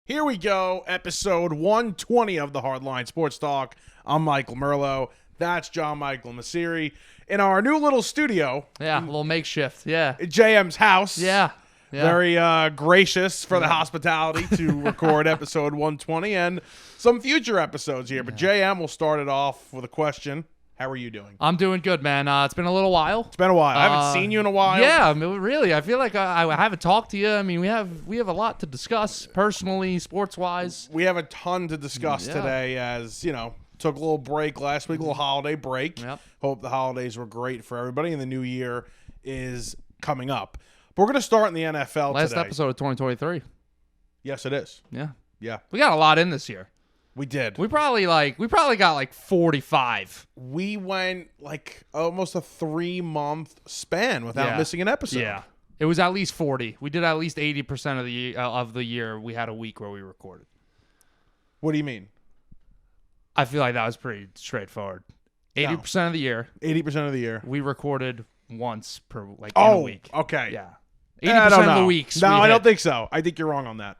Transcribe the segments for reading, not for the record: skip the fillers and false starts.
Here we go, episode 120 of the Hardline Sports Talk. I'm Michael Merlo. That's John Michael Masiri. In our new little studio. Yeah, a little makeshift. Yeah. JM's house. Yeah. Very gracious for the hospitality to record episode 120 and some future episodes here. But JM will start it off with a question. How are you doing? I'm doing good, man. It's been a little while. It's been a while. I haven't seen you in a while. Yeah, I mean, really. I feel like I haven't talked to you. I mean, we have a lot to discuss personally, sports-wise. We have a ton to discuss today as, took a little break last week, a little holiday break. Yep. Hope the holidays were great for everybody, and the new year is coming up. But we're going to start in the NFL Last today. episode of 2023. Yes, it is. Yeah. Yeah. We got a lot in this year. We did. We probably got like 45. We went like almost a 3-month span without missing an episode. Yeah. It was at least 40. We did at least 80% of the year. We had a week where we recorded. What do you mean? I feel like that was pretty straightforward. 80% of the year. 80% of the year. We recorded once per in a week. Okay. Yeah. 80% of the weeks. No, I don't think so. I think you're wrong on that.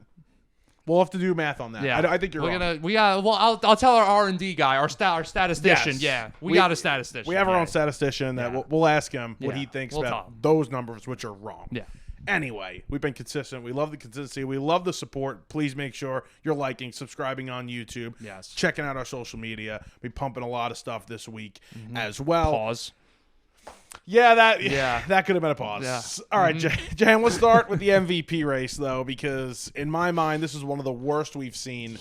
We'll have to do math on that. Yeah. I think you're wrong. I'll tell our R&D guy, our statistician. Yes. Yeah. We got a statistician. We have our own statistician that we'll ask him what he thinks about those numbers, which are wrong. Yeah. Anyway, we've been consistent. We love the consistency. We love the support. Please make sure you're liking, subscribing on YouTube. Yes. Checking out our social media. We're pumping a lot of stuff this week as well. Pause. Yeah, that could have been a pause. Yeah. All right, Jan, let's start with the MVP race, though, because in my mind, this is one of the worst we've seen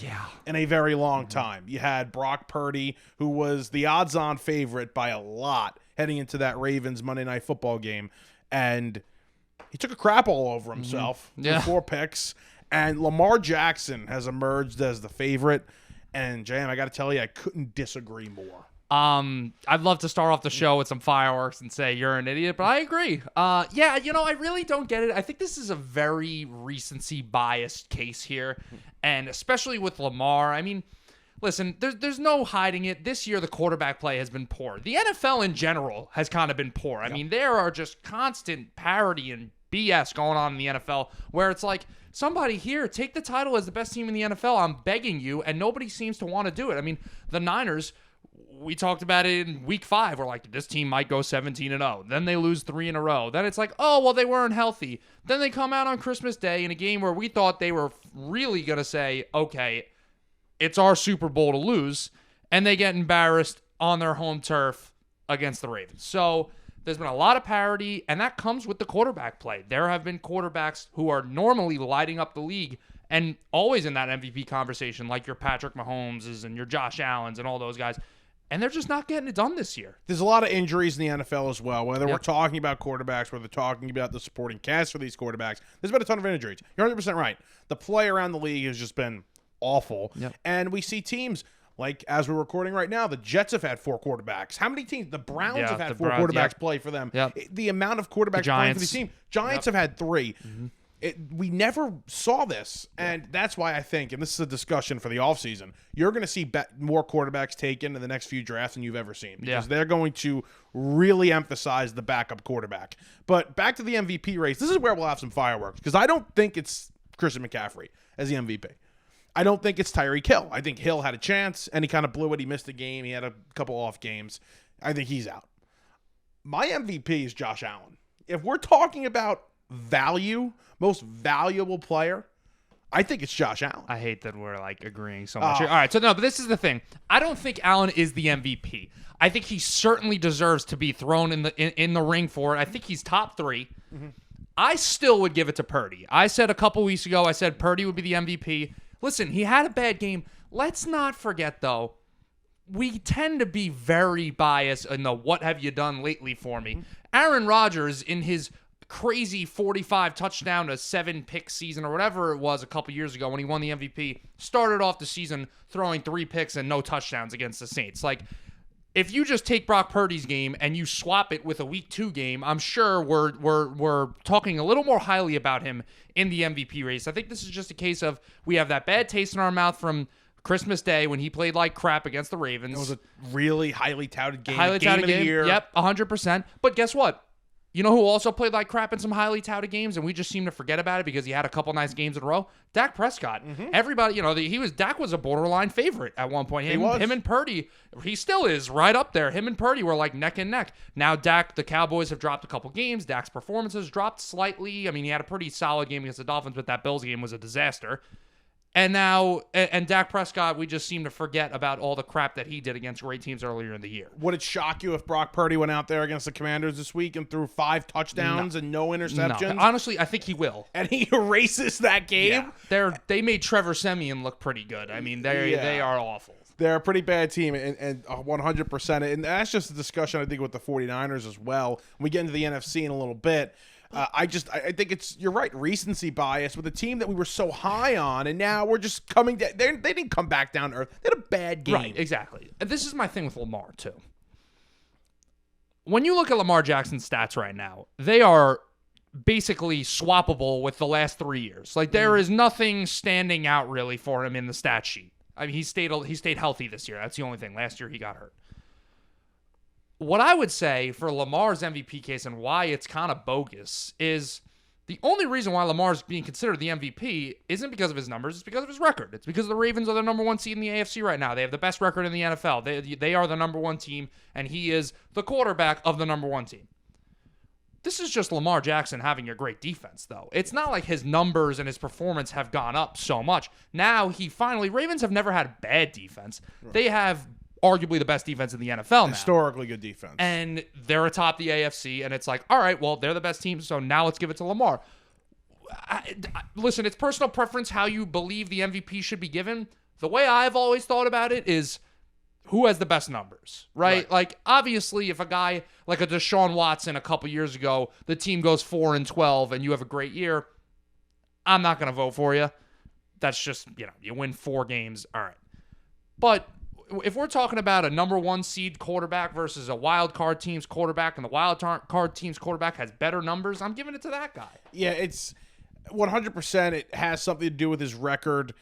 in a very long time. You had Brock Purdy, who was the odds-on favorite by a lot heading into that Ravens Monday Night Football game, and he took a crap all over himself with 4 picks, and Lamar Jackson has emerged as the favorite, and Jan, I got to tell you, I couldn't disagree more. I'd love to start off the show with some fireworks and say you're an idiot, but I agree. I really don't get it. I think this is a very recency biased case here, and especially with Lamar. I mean, listen, there's no hiding it. This year, the quarterback play has been poor. The NFL in general has kind of been poor. I mean, there are just constant parody and BS going on in the NFL where it's like, somebody here, take the title as the best team in the NFL. I'm begging you, and nobody seems to want to do it. I mean, the Niners, we talked about it in week 5. We're like, this team might go 17-0. Then they lose 3 in a row. Then it's like, oh, well, they weren't healthy. Then they come out on Christmas Day in a game where we thought they were really going to say, okay, it's our Super Bowl to lose. And they get embarrassed on their home turf against the Ravens. So there's been a lot of parity, and that comes with the quarterback play. There have been quarterbacks who are normally lighting up the league and always in that MVP conversation, like your Patrick Mahomes' and your Josh Allen's and all those guys. And they're just not getting it done this year. There's a lot of injuries in the NFL as well, whether we're talking about quarterbacks, whether we're talking about the supporting cast for these quarterbacks. There's been a ton of injuries. You're 100% right. The play around the league has just been awful. Yep. And we see teams, like as we're recording right now, the Jets have had 4 quarterbacks. How many teams? The Browns have had 4 quarterbacks play for them. Yep. The amount of quarterbacks playing for the team. Giants have had 3. We never saw this, and that's why I think, and this is a discussion for the offseason, you're going to see more quarterbacks taken in the next few drafts than you've ever seen because they're going to really emphasize the backup quarterback. But back to the MVP race, this is where we'll have some fireworks because I don't think it's Christian McCaffrey as the MVP. I don't think it's Tyreek Hill. I think Hill had a chance, and he kind of blew it. He missed a game. He had a couple off games. I think he's out. My MVP is Josh Allen. If we're talking about value, most valuable player, I think it's Josh Allen. I hate that we're like agreeing so much here. All right, so no, but this is the thing. I don't think Allen is the MVP. I think he certainly deserves to be thrown in the ring for it. I think he's top 3. I still would give it to Purdy. I said a couple weeks ago, I said Purdy would be the MVP. Listen, he had a bad game. Let's not forget, though, we tend to be very biased in the what have you done lately for me. Aaron Rodgers, in his crazy 45 touchdown to 7 pick season or whatever it was a couple years ago when he won the MVP, started off the season throwing 3 picks and no touchdowns against the Saints. Like, if you just take Brock Purdy's game and you swap it with a week 2 game, I'm sure we're talking a little more highly about him in the MVP race. I think this is just a case of we have that bad taste in our mouth from Christmas Day when he played like crap against the Ravens. It was a really highly touted game. Highly game touted of the game. year. Yep, 100%. But guess what? You know who also played like crap in some highly touted games, and we just seem to forget about it because he had a couple nice games in a row? Dak Prescott. Everybody, Dak was a borderline favorite at one point. Him and Purdy, he still is right up there. Him and Purdy were like neck and neck. Now the Cowboys have dropped a couple games. Dak's performance has dropped slightly. I mean, he had a pretty solid game against the Dolphins, but that Bills game was a disaster. And now, Dak Prescott, we just seem to forget about all the crap that he did against great teams earlier in the year. Would it shock you if Brock Purdy went out there against the Commanders this week and threw 5 touchdowns and no interceptions? No. Honestly, I think he will. And he erases that game? Yeah. They made Trevor Siemian look pretty good. I mean, they are awful. They're a pretty bad team, and 100%. And that's just a discussion, I think, with the 49ers as well. When we get into the NFC in a little bit. I think you're right, recency bias with a team that we were so high on, and now we're just coming down. They didn't come back down to earth. They had a bad game. Right, exactly. And this is my thing with Lamar, too. When you look at Lamar Jackson's stats right now, they are basically swappable with the last 3 years. Like, there is nothing standing out really for him in the stat sheet. I mean, he stayed healthy this year. That's the only thing. Last year, he got hurt. What I would say for Lamar's MVP case and why it's kind of bogus is the only reason why Lamar's being considered the MVP isn't because of his numbers. It's because of his record. It's because the Ravens are the number 1 seed in the AFC right now. They have the best record in the NFL. They are the number 1 team, and he is the quarterback of the number 1 team. This is just Lamar Jackson having a great defense, though. It's not like his numbers and his performance have gone up so much. Now, Ravens have never had bad defense. Right. They have arguably the best defense in the NFL now. Historically good defense. And they're atop the AFC, and it's like, all right, well, they're the best team, so now let's give it to Lamar. Listen, it's personal preference how you believe the MVP should be given. The way I've always thought about it is who has the best numbers, right? Like, obviously, if a guy like a Deshaun Watson a couple years ago, the team goes 4-12, and you have a great year, I'm not going to vote for you. That's just, you win 4 games, all right. But if we're talking about a number 1 seed quarterback versus a wild card team's quarterback, and the wild card team's quarterback has better numbers, I'm giving it to that guy. Yeah, it's 100%. It has something to do with his record.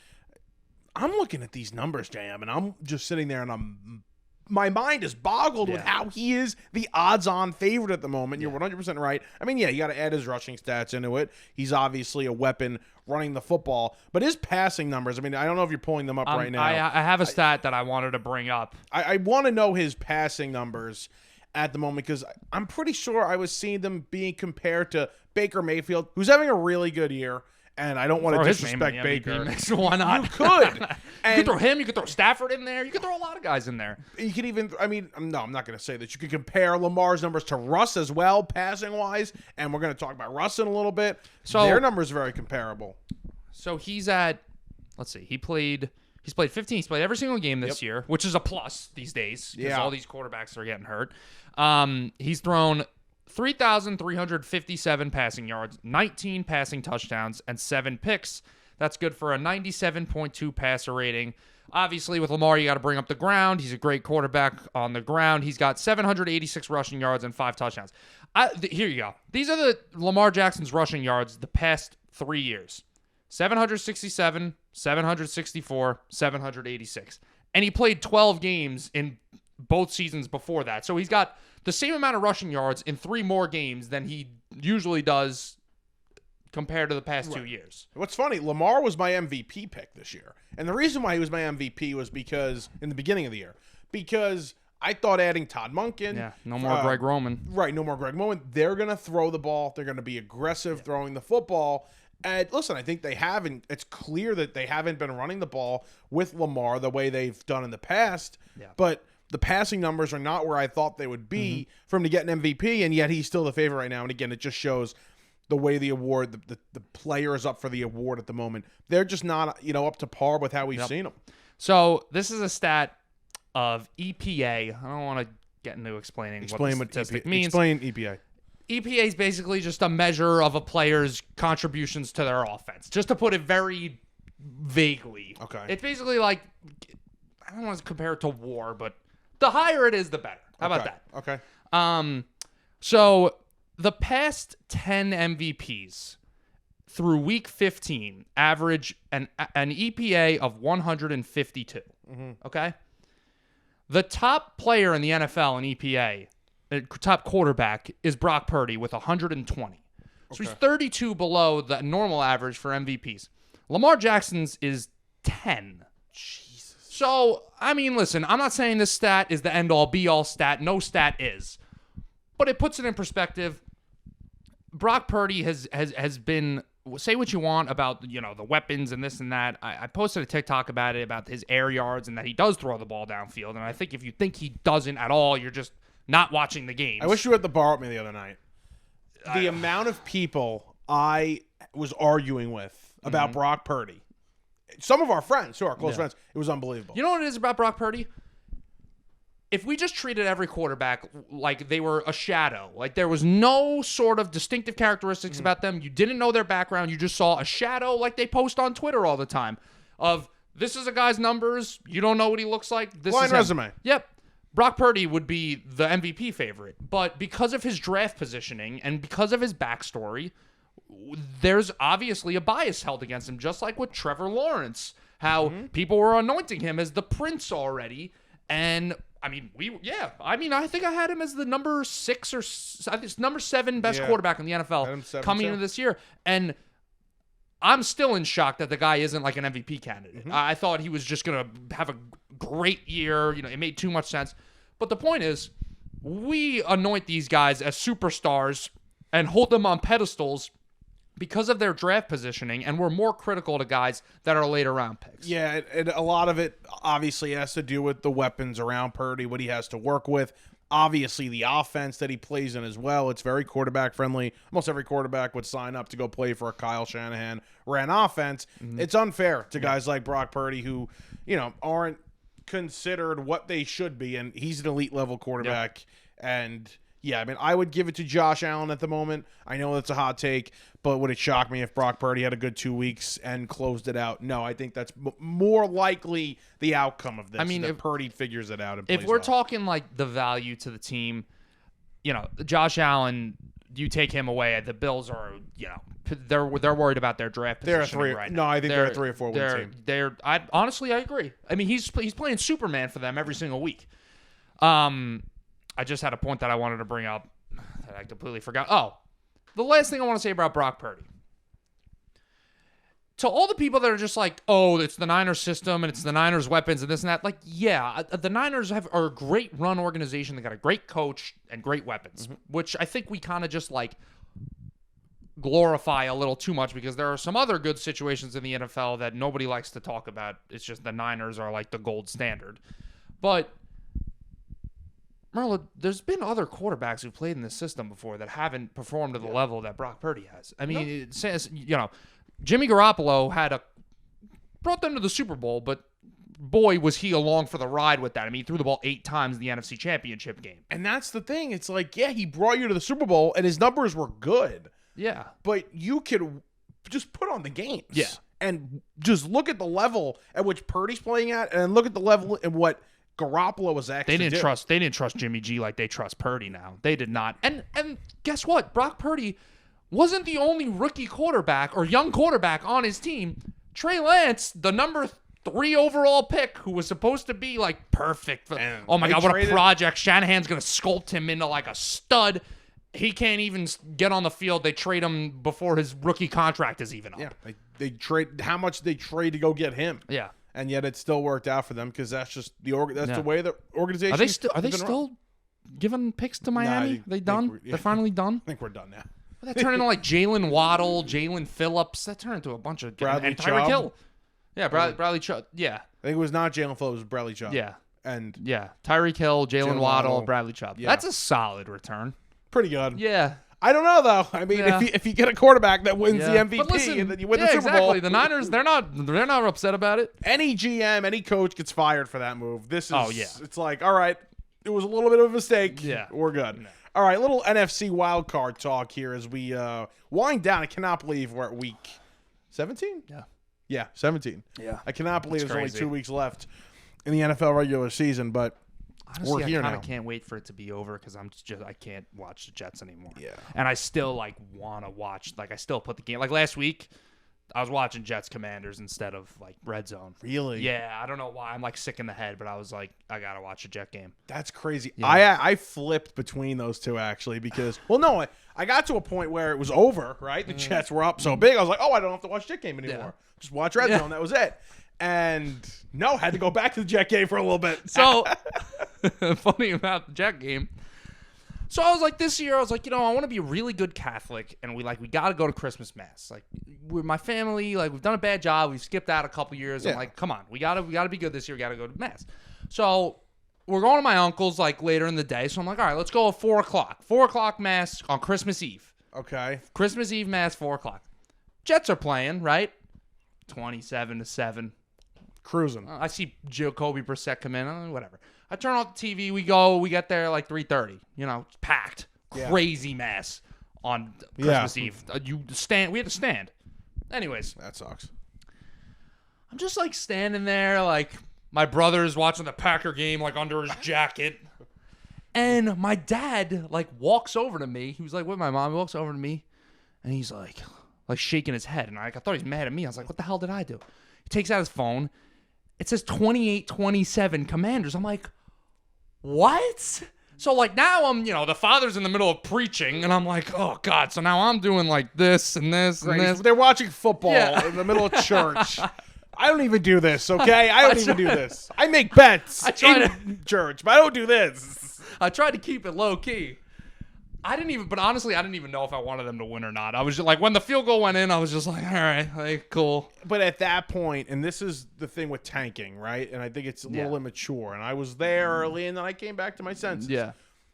I'm looking at these numbers, JM, and I'm just sitting there, and my mind is boggled with how he is the odds-on favorite at the moment. You're 100% right. I mean, you got to add his rushing stats into it. He's obviously a weapon running the football. But his passing numbers, I mean, I don't know if you're pulling them up right now. I have a stat that I wanted to bring up. I want to know his passing numbers at the moment because I'm pretty sure I was seeing them being compared to Baker Mayfield, who's having a really good year. And I don't want to disrespect Baker. Why not? You could. You could throw him. You could throw Stafford in there. You could throw a lot of guys in there. You could even, no, I'm not going to say that. You could compare Lamar's numbers to Russ as well, passing-wise. And we're going to talk about Russ in a little bit. So their numbers are very comparable. So he's at, let's see, he's played 15. He's played every single game this year, which is a plus these days because all these quarterbacks are getting hurt. He's thrown 3,357 passing yards, 19 passing touchdowns, and 7 picks. That's good for a 97.2 passer rating. Obviously, with Lamar, you got to bring up the ground. He's a great quarterback on the ground. He's got 786 rushing yards and 5 touchdowns. Here you go. These are the Lamar Jackson's rushing yards the past 3 years. 767, 764, 786. And he played 12 games in both seasons before that. So he's got the same amount of rushing yards in 3 more games than he usually does compared to the past 2 years. What's funny, Lamar was my MVP pick this year. And the reason why he was my MVP was because, in the beginning of the year, because I thought adding Todd Monken. Yeah, no more Greg Roman. Right, no more Greg Roman. They're going to throw the ball. They're going to be aggressive throwing the football. And listen, I think they haven't. It's clear that they haven't been running the ball with Lamar the way they've done in the past. Yeah. But the passing numbers are not where I thought they would be for him to get an MVP, and yet he's still the favorite right now. And again, it just shows the way the award, the player is up for the award at the moment. They're just not, up to par with how we've seen them. So this is a stat of EPA. I don't want to get into explaining what the statistic means. Explain EPA. EPA is basically just a measure of a player's contributions to their offense, just to put it very vaguely. Okay. It's basically like, I don't want to compare it to war, but the higher it is, the better. How about that? Okay. So the past 10 MVPs through week 15 average an EPA of 152. Okay? The top player in the NFL in EPA top quarterback is Brock Purdy with 120. So he's 32 below the normal average for MVPs. Lamar Jackson's is 10. Jesus. So, I mean, listen, I'm not saying this stat is the end-all, be-all stat. No stat is. But it puts it in perspective. Brock Purdy has been, say what you want about, the weapons and this and that. I posted a TikTok about it, about his air yards and that he does throw the ball downfield. And I think if you think he doesn't at all, you're just not watching the games. I wish you were at the bar with me the other night. The amount of people I was arguing with about Brock Purdy, some of our friends who are close friends, it was unbelievable. You know what it is about Brock Purdy? If we just treated every quarterback like they were a shadow, like there was no sort of distinctive characteristics about them, you didn't know their background, you just saw a shadow like they post on Twitter all the time of, this is a guy's numbers, you don't know what he looks like. This Blind is him. resume. Yep. Brock Purdy would be the MVP favorite, but because of his draft positioning and because of his backstory, there's obviously a bias held against him, just like with Trevor Lawrence, how people were anointing him as the prince already. And I mean, I think I had him as the number 6 or I think it's number 7 best quarterback in the NFL coming into this year. And I'm still in shock that the guy isn't like an MVP candidate. I thought he was just going to have a great year. It made too much sense. But the point is, we anoint these guys as superstars and hold them on pedestals because of their draft positioning, and we're more critical to guys that are later round picks. Yeah, and a lot of it obviously has to do with the weapons around Purdy, what he has to work with. Obviously, the offense that he plays in as well. It's very quarterback friendly. Almost every quarterback would sign up to go play for a Kyle Shanahan ran offense. It's unfair to guys like Brock Purdy who, aren't considered what they should be, and he's an elite level quarterback. And yeah, I mean, I would give it to Josh Allen at the moment. I know that's a hot take, but would it shock me if Brock Purdy had a good 2 weeks and closed it out? No, I think that's more likely the outcome of this. I mean, if Purdy figures it out and plays if we're well. talking like the value to the team, Josh Allen, you take him away, the Bills are, they're worried about their draft position right now. No, I think they're a 3 or 4 win team. Honestly, I agree. I mean, he's playing Superman for them every single week. I just had a point that I wanted to bring up that I completely forgot. Oh, the last thing I want to say about Brock Purdy. To all the people that are just like, oh, it's the Niners system and it's the Niners weapons and this and that. Like, yeah, the Niners are a great run organization. They got a great coach and great weapons, which I think we kind of just like glorify a little too much because there are some other good situations in the NFL that nobody likes to talk about. It's just the Niners are like the gold standard. But Merlo, there's been other quarterbacks who played in this system before that haven't performed to the level that Brock Purdy has. I mean, it says, Jimmy Garoppolo brought them to the Super Bowl, but boy, was he along for the ride with that. I mean, he threw the ball 8 times in the NFC Championship game. And that's the thing. It's like, yeah, he brought you to the Super Bowl, and his numbers were good. Yeah. But you could just put on the games. Yeah. And just look at the level at which Purdy's playing at, and look at the level at what Garoppolo was actually They didn't trust Jimmy G like they trust Purdy now. They did not. And guess what? Brock Purdy wasn't the only rookie quarterback or young quarterback on his team. Trey Lance, the number 3 overall pick, who was supposed to be like perfect. Oh my God, what a project. Shanahan's going to sculpt him into like a stud. He can't even get on the field. They trade him before his rookie contract is even up. Yeah, they trade how much they trade to go get him. Yeah. And yet it still worked out for them because that's just the way the organization. Are they still giving picks to Miami? They done? They're finally done? I think we're done now. That turned into like Jalen Waddle, Jalen Phillips. That turned into a bunch of Bradley Tyreek Chubb. Hill. Yeah, Bradley Chubb. Yeah. I think it was not Jalen Phillips, it was Bradley Chubb. Yeah. And yeah, Tyreek Hill, Jalen Waddle, Bradley Chubb. Yeah. That's a solid return. Pretty good. Yeah. I don't know though. I mean, if you get a quarterback that wins the MVP and then you win the Super Bowl, the Niners they're not upset about it. Any GM, any coach gets fired for that move. This is it's like, all right, it was a little bit of a mistake. Yeah, we're good. No. All right, little NFC wildcard talk here as we wind down. I cannot believe we're at week 17. Yeah, 17. Yeah, I cannot believe there's only 2 weeks left in the NFL regular season, but. Honestly, I kind of can't wait for it to be over because I can't watch the Jets anymore. Yeah, and I still want to watch. Like I still put the game. Like last week, I was watching Jets Commanders instead of like Red Zone. Really? Yeah, I don't know why. I'm like sick in the head, but I was like, I gotta watch a Jet game. That's crazy. Yeah. I flipped between those two actually because I got to a point where it was over. Right, the Jets were up so big. I was like, I don't have to watch Jet game anymore. Yeah. Just watch Red Zone. That was it. And had to go back to the Jet game for a little bit. So funny about the Jet game. So I was like, this year, I was like, I want to be a really good Catholic, and we got to go to Christmas Mass. Like, we're my family, like, we've done a bad job. We've skipped out a couple years. I'm like, come on, we gotta be good this year. We gotta go to Mass. So we're going to my uncle's like later in the day. So I'm like, all right, let's go at 4:00. 4:00 Mass on Christmas Eve. Okay. Christmas Eve Mass, 4:00. Jets are playing, right? 27-7. Cruising. I see Jacoby Brissett come in, whatever. I turn off the TV. We get there like 3:30. It's packed, crazy Mass on Christmas Eve. We had to stand. Anyways, that sucks. I'm just like standing there, like my brother's watching the Packer game, like under his jacket, and my dad like walks over to me. He was like with my mom. He walks over to me, and he's like shaking his head, and I thought he was mad at me. I was like, what the hell did I do? He takes out his phone. It says 28-27 Commanders. I'm like, what? So, like, now I'm, the father's in the middle of preaching, and I'm like, oh, God. So now I'm doing, like, this and this and this. They're watching football in the middle of church. I don't even do this, okay? I don't even do this. I make bets in church, but I don't do this. I tried to keep it low-key. But honestly, I didn't even know if I wanted them to win or not. I was just like, when the field goal went in, I was just like, all right, like, cool. But at that point, and this is the thing with tanking, right? And I think it's a little immature. And I was there early, and then I came back to my senses. Yeah.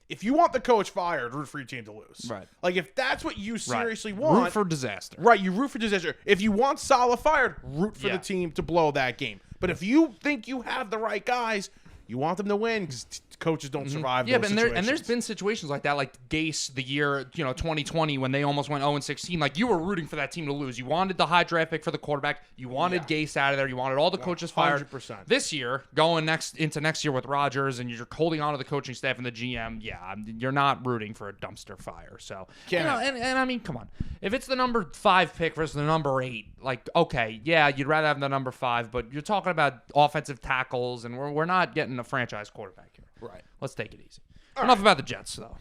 If you want the coach fired, root for your team to lose. Right. Like, if that's what you seriously want. Root for disaster. Right, you root for disaster. If you want Saleh fired, root for the team to blow that game. But if you think you have the right guys, you want them to win because coaches don't survive those situations. And there's been situations like that, like Gase the year 2020 when they almost went 0-16. Like, you were rooting for that team to lose. You wanted the high draft pick for the quarterback. You wanted Gase out of there. You wanted all the coaches fired. 100%. This year, going into next year with Rodgers, and you're holding on to the coaching staff and the GM. You're not rooting for a dumpster fire. So and I mean, come on, if it's the number 5 pick versus the number 8, like, okay, you'd rather have the number 5, but you're talking about offensive tackles, and we're not getting a franchise quarterback here. Right. Let's take it easy. Enough about the Jets, though,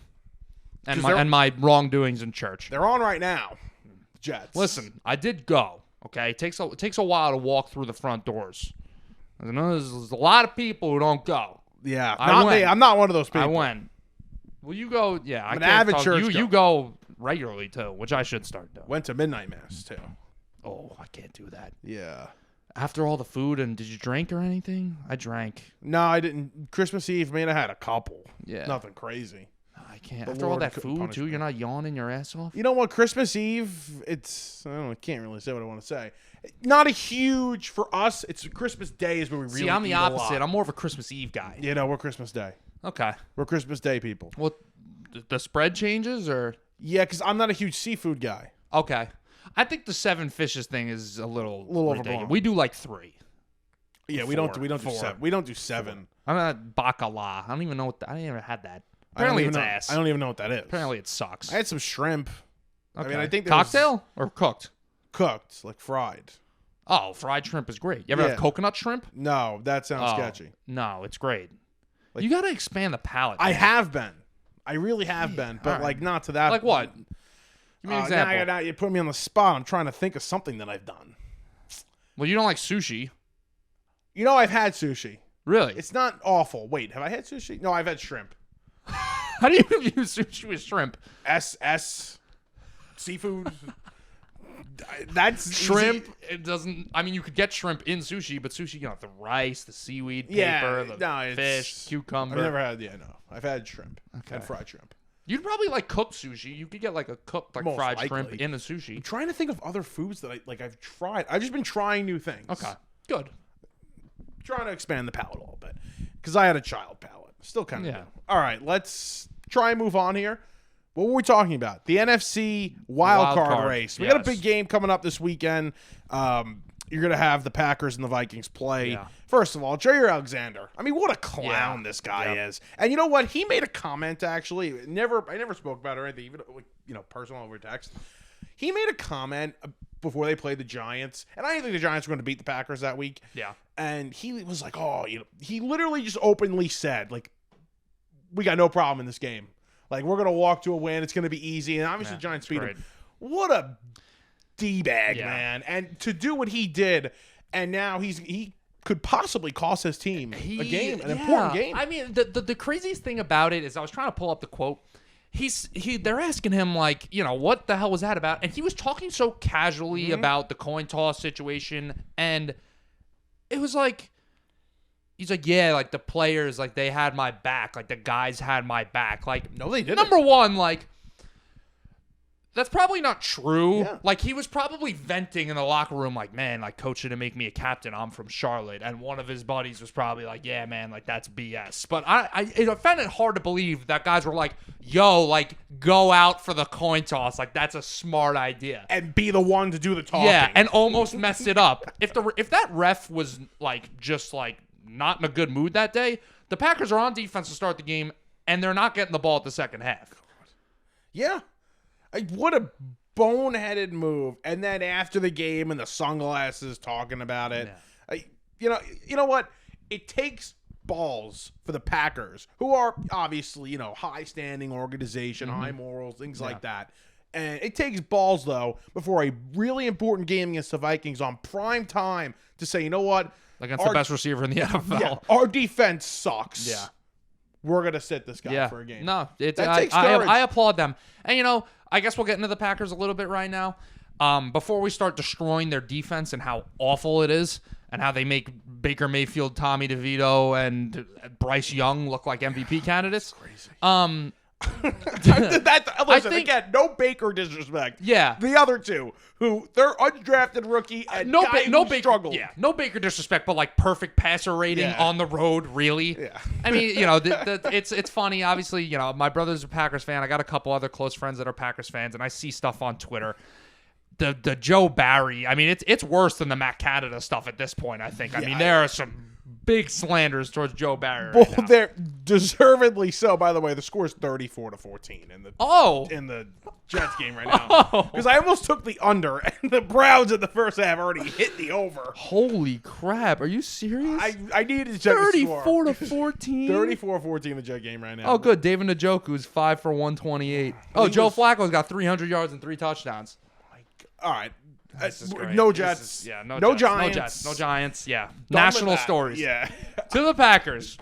and my wrongdoings in church. They're on right now. Jets. Listen, I did go. Okay, it takes a while to walk through the front doors. I know there's a lot of people who don't go. Yeah, I'm not one of those people. I went. Well, you go. Yeah, I'm an avid church. You go regularly too, which I should start doing. Went to midnight mass too. Oh, I can't do that. Yeah. After all the food, and did you drink or anything? I drank. No, I didn't. Christmas Eve, man, I had a couple. Yeah. Nothing crazy. I can't. After all that food, too, you're not yawning your ass off? You know what? Christmas Eve, I can't really say what I want to say. Not a huge, for us, it's Christmas Day is where we really See, I'm the eat opposite. I'm more of a Christmas Eve guy. We're Christmas Day. Okay. We're Christmas Day people. Well, the spread changes, or? Yeah, because I'm not a huge seafood guy. Okay. I think the 7 fishes thing is a little overblown. We do like 3. Yeah, we don't do 7. We don't do 7. I'm not bacala. I don't even know what I never had that. Apparently it's ass. I don't even know what that is. Apparently it sucks. I had some shrimp. Okay. I mean, I think cocktail or cooked? Cooked, like fried. Oh, fried shrimp is great. You ever have coconut shrimp? No, that sounds sketchy. No, it's great. Like, you got to expand the palate. I have been. I really have been, but like not to that. Like what? Give me an example. Now you put me on the spot. I'm trying to think of something that I've done. Well, you don't like sushi. I've had sushi. Really? It's not awful. Wait, have I had sushi? No, I've had shrimp. How do you confuse sushi with shrimp? Seafood. That's shrimp. Easy. It doesn't. I mean, you could get shrimp in sushi, but sushi, the rice, the seaweed, paper, the fish, cucumber. I've never had. I've had shrimp. Okay. I've had fried shrimp. You'd probably like cooked sushi. You could get like a cooked fried shrimp in a sushi. I'm trying to think of other foods that I've tried. I've just been trying new things. Okay, good. Trying to expand the palate a little bit because I had a child palate. Still kind of. Yeah. All right, let's try and move on here. What were we talking about? The NFC wild card race. We got a big game coming up this weekend. You're going to have the Packers and the Vikings play. Yeah. First of all, Jair Alexander. I mean, what a clown this guy is. And you know what? He made a comment, actually. I never spoke about it or anything, even personal over text. He made a comment before they played the Giants, and I didn't think the Giants were going to beat the Packers that week. Yeah. And he was like, he literally just openly said, like, we got no problem in this game. Like, we're going to walk to a win. It's going to be easy. And obviously, Giants beat him. What a D-bag, man. And to do what he did, and now he could possibly cost his team a game, an important game. I mean, the craziest thing about it is I was trying to pull up the quote. They're asking him, like, what the hell was that about? And he was talking so casually about the coin toss situation. And it was like, he's like, yeah, like, the players, like, they had my back. Like, the guys had my back. Like, no, they didn't. Number one, like, that's probably not true. Yeah. Like, he was probably venting in the locker room, like, man, like, coach didn't make me a captain. I'm from Charlotte. And one of his buddies was probably like, yeah, man, like, that's BS. But I found it hard to believe that guys were like, yo, like, go out for the coin toss. Like, that's a smart idea. And be the one to do the talking. Yeah, and almost mess it up. If that ref was, like, just, like, not in a good mood that day, the Packers are on defense to start the game, and they're not getting the ball at the second half. Yeah. What a boneheaded move. And then after the game and the sunglasses talking about it. Yeah. You know what? It takes balls for the Packers, who are obviously, high-standing organization, high morals, things like that. And it takes balls, though, before a really important game against the Vikings on prime time to say, you know what? Against the best receiver in the NFL. Yeah, our defense sucks. Yeah. We're going to sit this guy for a game. No, that takes courage. I applaud them. And, I guess we'll get into the Packers a little bit right now. Before we start destroying their defense and how awful it is and how they make Baker Mayfield, Tommy DeVito, and Bryce Young look like MVP candidates. Listen, again, no Baker disrespect. Yeah. The other two, who they're undrafted rookie and no Baker struggled. Yeah, no Baker disrespect, but like perfect passer rating on the road, really. Yeah. I mean, it's funny. Obviously, my brother's a Packers fan. I got a couple other close friends that are Packers fans, and I see stuff on Twitter. The Joe Barry. I mean, it's worse than the Matt Canada stuff at this point. I think. I mean, there are some big slanders towards Joe Barry. Right now. They're deservedly so. By the way, the score is 34-14 in the Jets game right now. Because I almost took the under, and the Browns in the first half already hit the over. Holy crap! Are you serious? I needed to check the score. 34-14. 34-14 the Jet game right now. Oh, good. David Njoku's 5 for 128. Oh, Joe Flacco's got 300 yards and 3 touchdowns. All right. No Jets. No Giants. No Giants. Yeah. National stories. Yeah. To the Packers.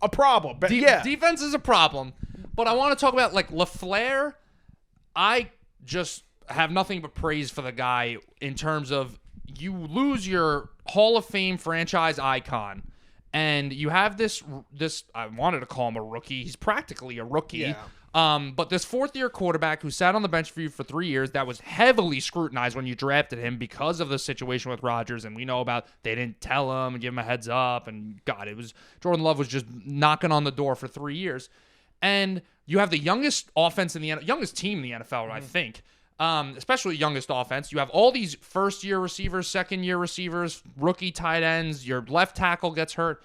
A problem. But Defense is a problem. But I want to talk about, like, LaFleur. I just have nothing but praise for the guy in terms of you lose your Hall of Fame franchise icon. And you have this I wanted to call him a rookie. He's practically a rookie. Yeah. But this fourth-year quarterback who sat on the bench for you for 3 years, that was heavily scrutinized when you drafted him because of the situation with Rodgers, and we know about they didn't tell him and give him a heads up, and God, Jordan Love was just knocking on the door for 3 years. And you have the youngest offense youngest team in the NFL, I think, especially youngest offense. You have all these first-year receivers, second-year receivers, rookie tight ends. Your left tackle gets hurt.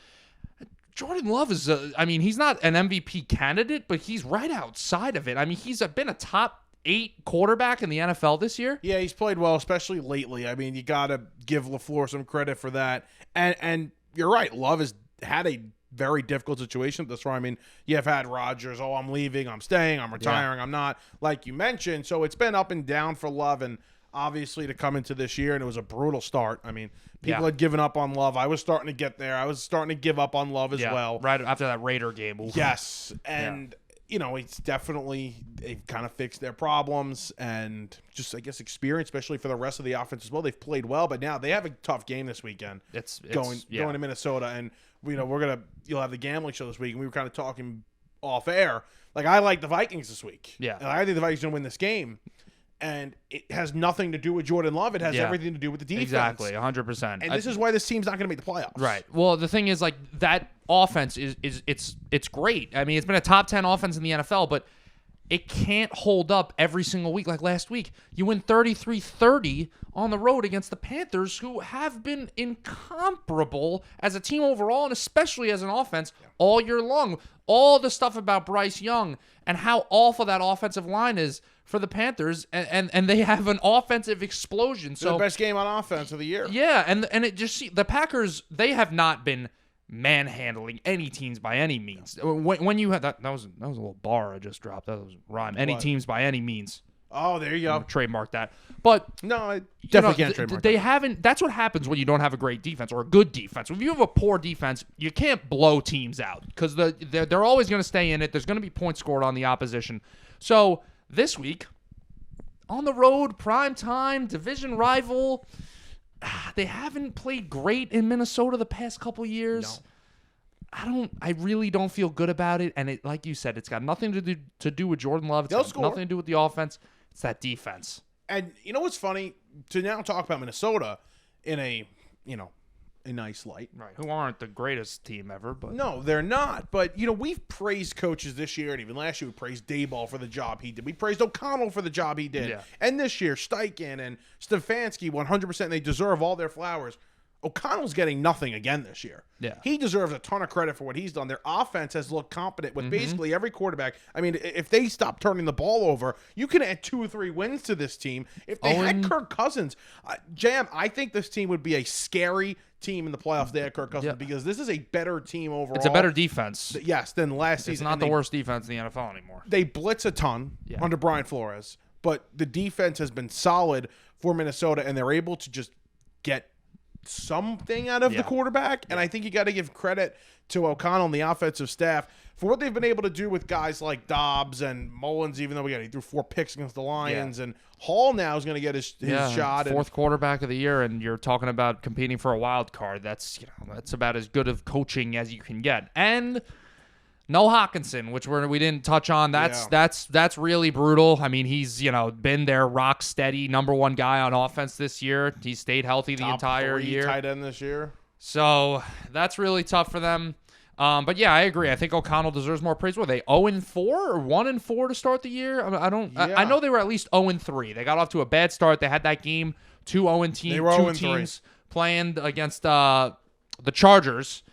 Jordan Love is, he's not an MVP candidate, but he's right outside of it. I mean, he's been a top 8 quarterback in the NFL this year. Yeah, he's played well, especially lately. I mean, you got to give LaFleur some credit for that. And you're right, Love has had a very difficult situation this far. I mean, you have had Rodgers, I'm leaving, I'm staying, I'm retiring, I'm not, like you mentioned. So it's been up and down for Love, and obviously to come into this year, and it was a brutal start. I mean, people had given up on Love. I was starting to get there. I was starting to give up on Love as well. Right after that Raider game. Oof. Yes. And, it's definitely, they've kind of fixed their problems and just, I guess, experience, especially for the rest of the offense as well. They've played well, but now they have a tough game this weekend. It's going to Minnesota. And, you'll have the gambling show this week, and we were kind of talking off air. Like, I like the Vikings this week. Yeah. And I think the Vikings are going to win this game. And it has nothing to do with Jordan Love. It has everything to do with the defense. Exactly, 100%. And this is why this team's not going to make the playoffs. Right. Well, the thing is, like, that offense it's great. I mean, it's been a top 10 offense in the NFL, but it can't hold up every single week. Like last week, you win 33-30 on the road against the Panthers, who have been incomparable as a team overall, and especially as an offense all year long. All the stuff about Bryce Young and how awful that offensive line is for the Panthers, and they have an offensive explosion. So the best game on offense of the year. Yeah, and it just the Packers, they have not been manhandling any teams by any means. When you had that was a little bar I just dropped. That was rhyme. Any teams by any means. Oh, there you go. Trademark that. But no, I definitely can't trademark they haven't. That's what happens when you don't have a great defense or a good defense. If you have a poor defense, you can't blow teams out because they're always going to stay in it. There's going to be points scored on the opposition. So this week, on the road, prime time, division rival, they haven't played great in Minnesota the past couple years. No. I really don't feel good about it. And it, like you said, it's got nothing to do with Jordan Love. It's got nothing to do with the offense. It's that defense. And you know what's funny? To now talk about Minnesota in a nice light. Right. Who aren't the greatest team ever, but no, they're not. But we've praised coaches this year, and even last year we praised Dayball for the job he did. We praised O'Connell for the job he did. Yeah. And this year, Steichen and Stefanski, 100%, they deserve all their flowers. O'Connell's getting nothing again this year. Yeah. He deserves a ton of credit for what he's done. Their offense has looked competent with basically every quarterback. I mean, if they stop turning the ball over, you can add 2 or 3 wins to this team. If they had Kirk Cousins, Jam, I think this team would be a scary team in the playoffs. They had Kirk Cousins because this is a better team overall. It's a better defense. Yes, than last season. It's not the worst defense in the NFL anymore. They blitz a ton under Brian Flores, but the defense has been solid for Minnesota, and they're able to just get something out of the quarterback. And I think you got to give credit to O'Connell and the offensive staff for what they've been able to do with guys like Dobbs and Mullins, even though he threw 4 picks against the Lions. And Hall now is going to get his shot. Fourth quarterback of the year, and you're talking about competing for a wild card. That's about as good of coaching as you can get. And no Hawkinson, which we didn't touch on. That's really brutal. I mean, he's been their rock steady #1 guy on offense this year. He stayed healthy the entire year. Tight end this year. So that's really tough for them. But yeah, I agree. I think O'Connell deserves more praise. Were they 0-4 or 1-4 to start the year? I know they were at least 0-3. They got off to a bad start. They had that game, 2 teams playing against the Chargers.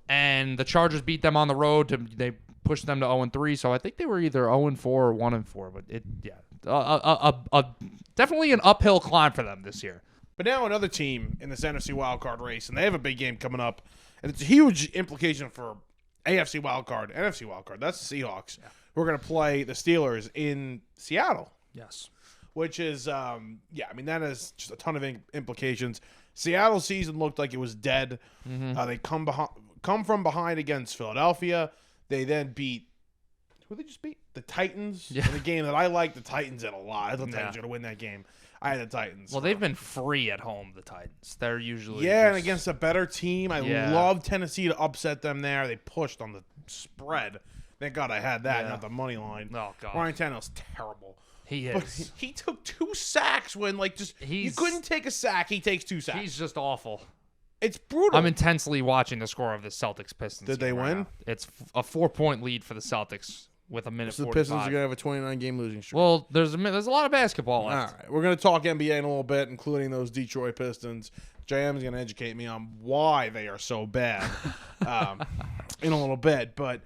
And the Chargers beat them on the road. They pushed them to 0-3. So I think they were either 0-4 or 1-4. But definitely an uphill climb for them this year. But now another team in this NFC wildcard race, and they have a big game coming up. And it's a huge implication for AFC wildcard, NFC wildcard. That's the Seahawks. Yeah. We're going to play the Steelers in Seattle. Yes. Which is, that has just a ton of implications. Seattle's season looked like it was dead. They come from behind against Philadelphia. They then beat who they just beat? The Titans. In a game that I like the Titans in a lot. I thought the Titans were going to win that game. I had the Titans. Well, they've been free at home, the Titans. They're usually and against a better team. I love Tennessee to upset them there. They pushed on the spread. Thank God I had that, not the money line. Oh, God. Ryan Tannehill's terrible. He is. But he took 2 sacks when, you couldn't take a sack. He takes 2 sacks. He's just awful. It's brutal. I'm intensely watching the score of the Celtics-Pistons. Did they win? Now. It's a 4-point lead for the Celtics with a minute 45. So the Pistons are going to have a 29-game losing streak. Well, there's a lot of basketball left. All right. We're going to talk NBA in a little bit, including those Detroit Pistons. JM is going to educate me on why they are so bad in a little bit. But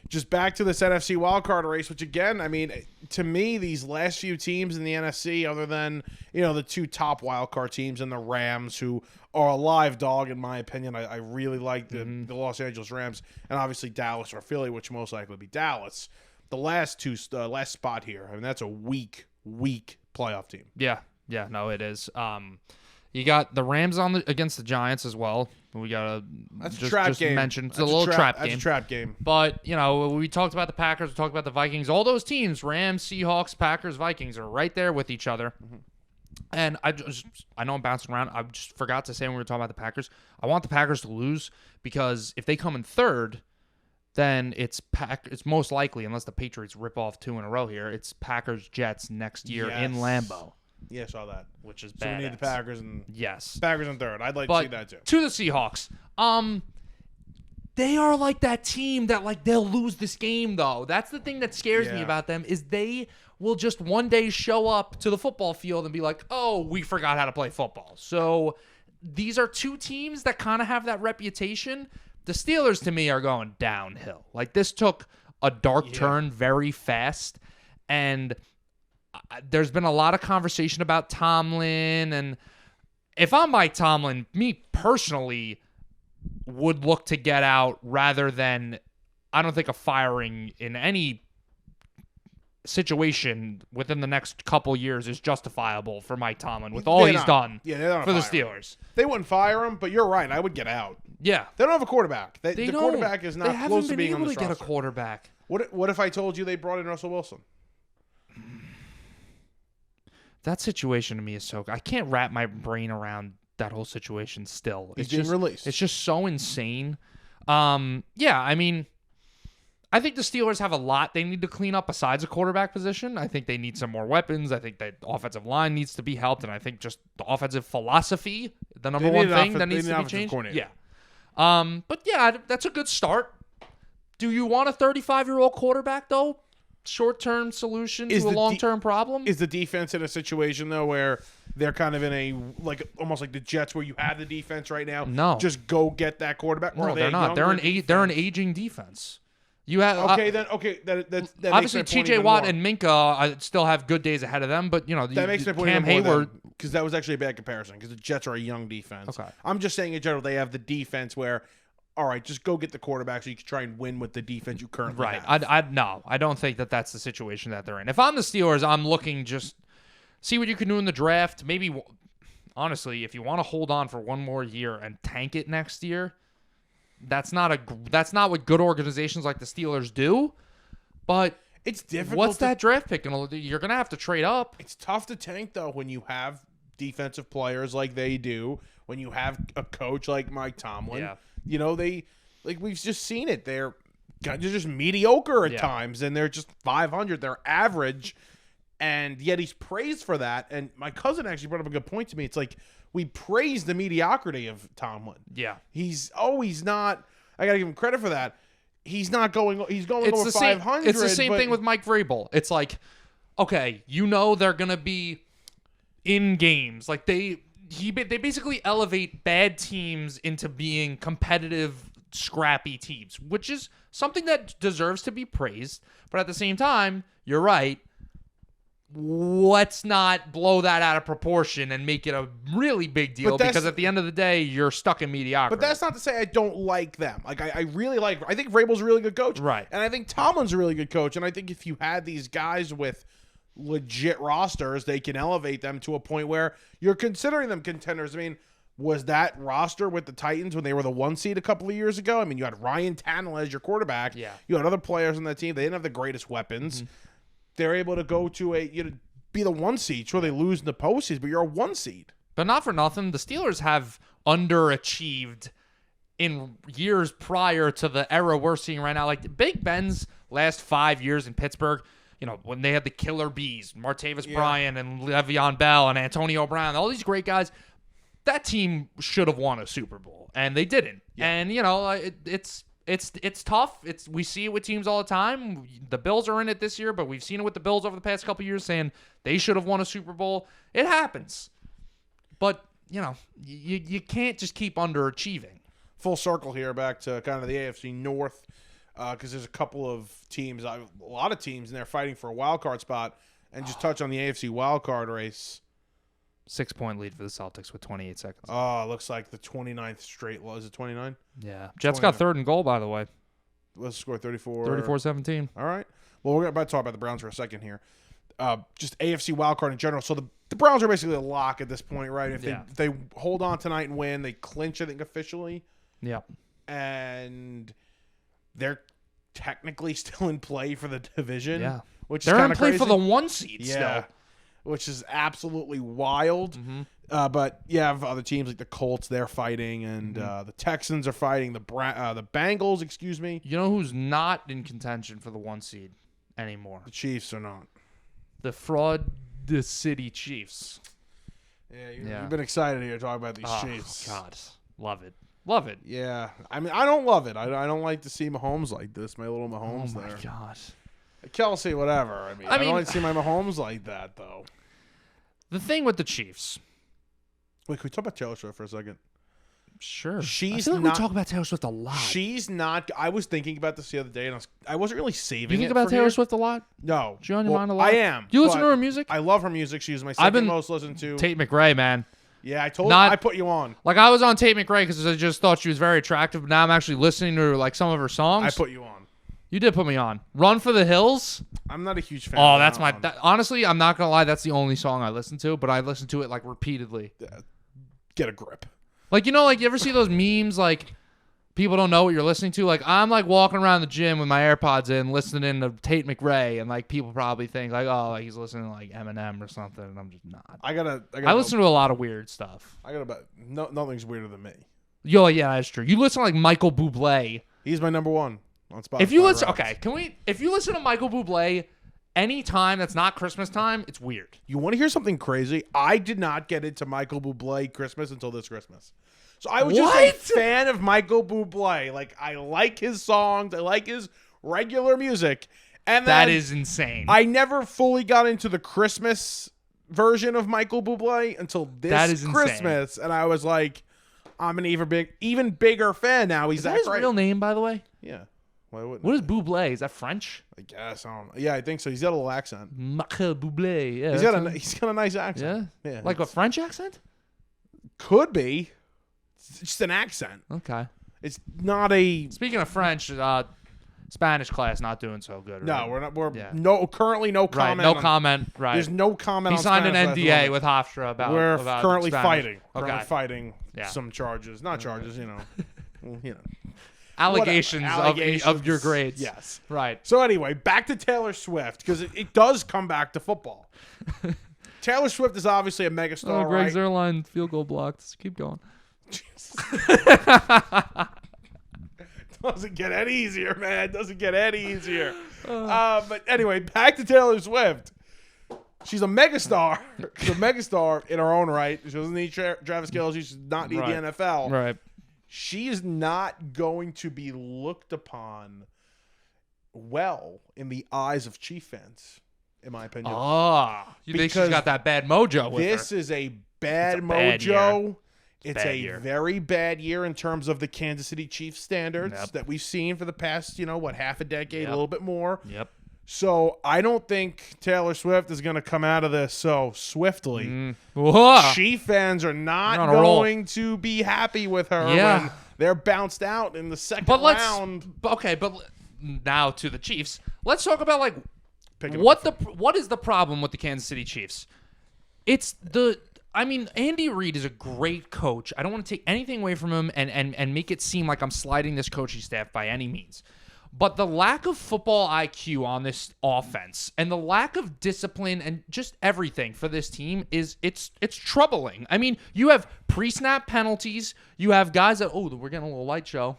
just back to this NFC wildcard race, which, again, I mean, to me, these last few teams in the NFC, other than, the 2 top wildcard teams and the Rams, who are a live dog, in my opinion. I really like the Los Angeles Rams, and obviously Dallas or Philly, which most likely will be Dallas. The last spot here, I mean, that's a weak playoff team. Yeah, no, it is. You got the Rams against the Giants as well. We got to mention it's a little trap game. That's a trap game. But we talked about the Packers, we talked about the Vikings. All those teams, Rams, Seahawks, Packers, Vikings, are right there with each other. And I know I'm bouncing around. I just forgot to say when we were talking about the Packers, I want the Packers to lose because if they come in third, then it's most likely, unless the Patriots rip off 2 in a row here, it's Packers-Jets next year in Lambeau. Yeah, I saw that. Which is bad. So we need the Packers and yes, Packers in third. I'd like to see that too. To the Seahawks, they are like that team that they'll lose this game though. That's the thing that scares me about them is they will just one day show up to the football field and be like, "Oh, we forgot how to play football." So these are 2 teams that kind of have that reputation. The Steelers to me are going downhill. This took a dark turn very fast, and there's been a lot of conversation about Tomlin, and if I'm Mike Tomlin, me personally would look to get out rather than, I don't think a firing in any situation within the next couple years is justifiable for Mike Tomlin with all he's done for the Steelers. They wouldn't fire him, but you're right. I would get out. Yeah. They don't have a quarterback. The quarterback is not close to being on this roster. They haven't been able to get a quarterback. What if I told you they brought in Russell Wilson? That situation to me is so... I can't wrap my brain around that whole situation still. He's being released. It's just so insane. Yeah, I mean, I think the Steelers have a lot they need to clean up besides a quarterback position. I think they need some more weapons. I think that offensive line needs to be helped, and I think just the offensive philosophy, the number one thing that needs to be changed. Yeah. But yeah, that's a good start. Do you want a 35-year-old quarterback, though? Short-term solution to a long-term problem? Is the defense in a situation, though, where they're kind of in a, like, almost like the Jets where you have the defense right now? No. Just go get that quarterback? No, they're not. They're an aging defense. You have that obviously TJ Watt and Minka still have good days ahead of them, but, you know, that makes my point Cam Hayward, because that was actually a bad comparison, because the Jets are a young defense. Okay. I'm just saying in general they have the defense where, all right, just go get the quarterback so you can try and win with the defense you currently have. No, I don't think that that's the situation that they're in. If I'm the Steelers, I'm looking just see what you can do in the draft. Maybe, honestly, if you want to hold on for one more year and tank it next year, that's not what good organizations like the Steelers do. But it's difficult. What's that draft pick? You're gonna have to trade up. It's tough to tank though when you have defensive players like they do. When you have a coach like Mike Tomlin. Yeah. You know, we've just seen it. They're just mediocre at times, and they're just 500. They're average, and yet he's praised for that. And my cousin actually brought up a good point to me. It's like we praise the mediocrity of Tomlin. Yeah. He's always not. I got to give him credit for that. He's not going. He's going over 500. It's the same thing with Mike Vrabel. It's like, okay, you know they're gonna be in games like they basically elevate bad teams into being competitive, scrappy teams, which is something that deserves to be praised. But at the same time, you're right. Let's not blow that out of proportion and make it a really big deal, because at the end of the day, you're stuck in mediocrity. But that's not to say I don't like them. Like I really like. I think Vrabel's a really good coach, right? And I think Tomlin's a really good coach. And I think if you had these guys with legit rosters, they can elevate them to a point where you're considering them contenders. I mean, was that roster with the Titans when they were the 1 seed a couple of years ago? I mean, you had Ryan Tannehill as your quarterback. Yeah. You had other players on that team. They didn't have the greatest weapons. Mm-hmm. They're able to go to be the 1 seed. Sure, they lose in the postseason, but you're a 1 seed. But not for nothing, the Steelers have underachieved in years prior to the era we're seeing right now. Like Big Ben's last 5 years in Pittsburgh, you know, when they had the killer bees, Martavis Bryant and Le'Veon Bell and Antonio Brown, all these great guys, that team should have won a Super Bowl, and they didn't. Yeah. And, you know, it's tough. We see it with teams all the time. The Bills are in it this year, but we've seen it with the Bills over the past couple of years saying they should have won a Super Bowl. It happens. But, you know, you can't just keep underachieving. Full circle here back to kind of the AFC North. Because there's a couple of teams, a lot of teams, and they're fighting for a wild card spot. And just touch on the AFC wild card race. 6-point lead for the Celtics with 28 seconds. Oh, it looks like the 29th straight. Is it 29? Yeah. Jets 29. Got third and goal, by the way. Let's score 34. 34-17. All right. Well, we're about to talk about the Browns for a second here. Just AFC wild card in general. So the Browns are basically a lock at this point, right? If they hold on tonight and win, they clinch, I think, officially. Yeah. And they're technically still in play for the division. Yeah. Which they're is kind in of play crazy. for the 1 seed still. Which is absolutely wild. Mm-hmm. But you have other teams like the Colts, they're fighting, and the Texans are fighting, the Bengals, excuse me. You know who's not in contention for the 1 seed anymore? The Chiefs are not. The City Chiefs. Yeah, you've been excited here talking about these Chiefs. God, love it. Love it. Yeah. I mean, I don't love it. I don't like to see Mahomes like this. My little Mahomes there. Oh, my God. Kelsey, whatever. I don't like to see my Mahomes like that, though. The thing with the Chiefs. Wait, can we talk about Taylor Swift for a second? Sure. She's I feel like not. we talk about Taylor Swift a lot. She's not. I was thinking about this the other day, and I wasn't really saving. You think it about for Taylor here. Swift a lot? No. Is she on your mind a lot? I am. Do you listen but to her music? I love her music. She's my second most listened to. Tate McRae, man. Yeah, I told you I put you on. Like, I was on Tate McRae because I just thought she was very attractive. But now I'm actually listening to like some of her songs. I put you on. You did put me on. Run for the Hills. I'm not a huge fan. Oh, that's my. Honestly, I'm not gonna lie. That's the only song I listen to, but I listen to it like repeatedly. Get a grip. Like, you know, like you ever see those memes like people don't know what you're listening to? Like, I'm like walking around the gym with my AirPods in, listening to Tate McRae, and like people probably think like, oh, like he's listening to like Eminem or something, and I'm just not. I listen to a lot of weird stuff. Nothing's weirder than me. Yo, yeah, that's true. You listen to like Michael Bublé. He's my number one on Spotify. If you listen, if you listen to Michael Bublé any time that's not Christmas time, it's weird. You want to hear something crazy? I did not get into Michael Bublé Christmas until this Christmas. So I was just a fan of Michael Bublé. Like, I like his songs. I like his regular music. And that is insane. I never fully got into the Christmas version of Michael Bublé until this Christmas. Insane. And I was like, I'm an even bigger fan now. Is that his real name, by the way? Yeah. Why wouldn't what is Bublé? Is that French? I guess. I don't know. Yeah, I think so. He's got a little accent. Michael Bublé. Yeah, he's got a nice accent. Yeah? Like a French accent? Could be. It's just an accent. Okay. It's not a... Speaking of French, Spanish class not doing so good. No, right? we're not. Currently no comment. Right, no comment. Right. There's no comment. He signed an NDA with Hofstra about. We're currently Spanish. fighting. Okay. Currently fighting some charges. Not charges, you know. Allegations of your grades. Yes. Right. So anyway, back to Taylor Swift, because it does come back to football. Taylor Swift is obviously a megastar, Greg's right? airline field goal blocked. Just keep going. Doesn't get any easier, man. Doesn't get any easier. But anyway, back to Taylor Swift. She's a megastar. She's a megastar in her own right. She doesn't need Travis Kelce. She does not need the NFL. Right. She is not going to be looked upon well in the eyes of Chief fans, in my opinion. You think she's got that bad mojo with her? This is a bad mojo. It's a very bad year in terms of the Kansas City Chiefs standards that we've seen for the past, half a decade, a little bit more. Yep. So I don't think Taylor Swift is going to come out of this so swiftly. Chief fans are not going to be happy with her when they're bounced out in the second round. But now to the Chiefs. Let's talk about what is the problem with the Kansas City Chiefs? Andy Reid is a great coach. I don't want to take anything away from him and make it seem like I'm sliding this coaching staff by any means. But the lack of football IQ on this offense and the lack of discipline and just everything for this team it's troubling. I mean, you have pre-snap penalties. You have guys that we're getting a little light show.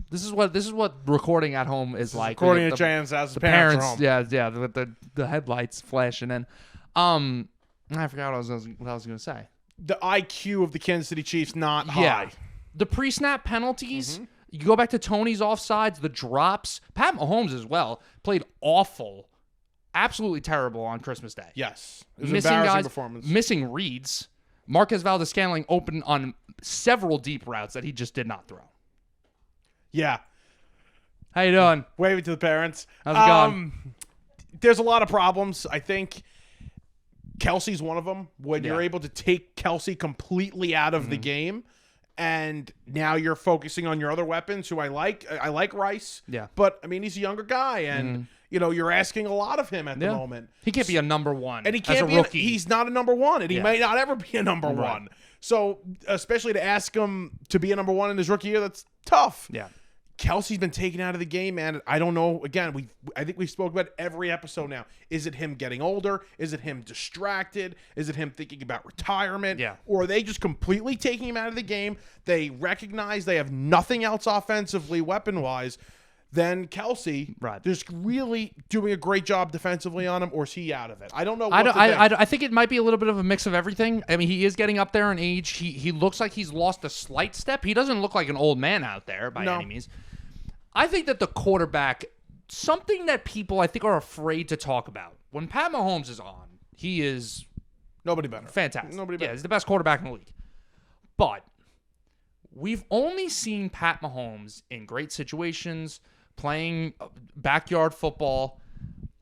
This is what recording at home is like. Recording at Jan's house. The parents are home. With the headlights flashing in. I forgot what I was going to say. The IQ of the Kansas City Chiefs not high. The pre-snap penalties. Mm-hmm. You go back to Tony's offsides, the drops. Pat Mahomes as well played awful, absolutely terrible on Christmas Day. Yes, it was an embarrassing performance. Missing reads. Marquez Valdes-Scantling open on several deep routes that he just did not throw. Yeah. How you doing? Waving to the parents. How's it going? There's a lot of problems. I think Kelsey's one of them. When you're able to take Kelsey completely out of the game, and now you're focusing on your other weapons, who I like. I like Rice. Yeah. But, he's a younger guy, and, you're asking a lot of him at the moment. He can't be a number one and he can't as a rookie. He's not a number one, and he may not ever be a number one. So, especially to ask him to be a number one in his rookie year, that's tough. Yeah. Kelsey's been taken out of the game, man. I don't know. Again, I think we spoke about every episode now. Is it him getting older? Is it him distracted? Is it him thinking about retirement? Yeah. Or are they just completely taking him out of the game? They recognize they have nothing else offensively, weapon-wise, than Kelsey. Right. Just really doing a great job defensively on him, or is he out of it? I don't know what to think. I think it might be a little bit of a mix of everything. I mean, he is getting up there in age. He looks like he's lost a slight step. He doesn't look like an old man out there by any means. I think that the quarterback, something that people I think are afraid to talk about. When Pat Mahomes is on, he is nobody better. Fantastic. Nobody better. Yeah, he's the best quarterback in the league. But we've only seen Pat Mahomes in great situations, playing backyard football.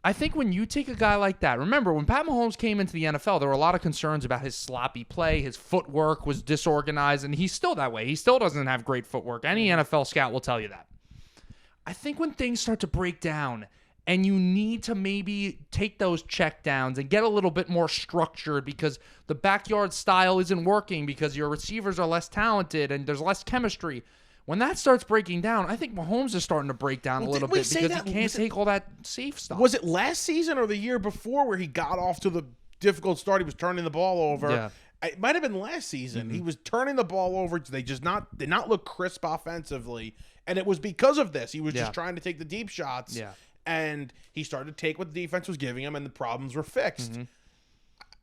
I think when you take a guy like that, remember when Pat Mahomes came into the NFL, there were a lot of concerns about his sloppy play. His footwork was disorganized, and he's still that way. He still doesn't have great footwork. Any NFL scout will tell you that. I think when things start to break down and you need to maybe take those checkdowns and get a little bit more structured because the backyard style isn't working because your receivers are less talented and there's less chemistry. When that starts breaking down, I think Mahomes is starting to break down a little bit because he can't take all that safe stuff. Was it last season or the year before where he got off to the difficult start? He was turning the ball over. Yeah. It might have been last season. He was turning the ball over. They just did not look crisp offensively, and it was because of this. He was just trying to take the deep shots, and he started to take what the defense was giving him, and the problems were fixed.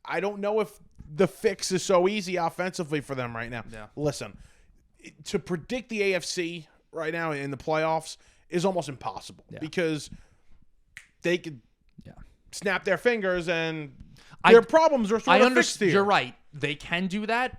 I don't know if the fix is so easy offensively for them right now. Listen, to predict the AFC right now in the playoffs is almost impossible because they could snap their fingers and their problems are sort of fixed here. You're right. They can do that.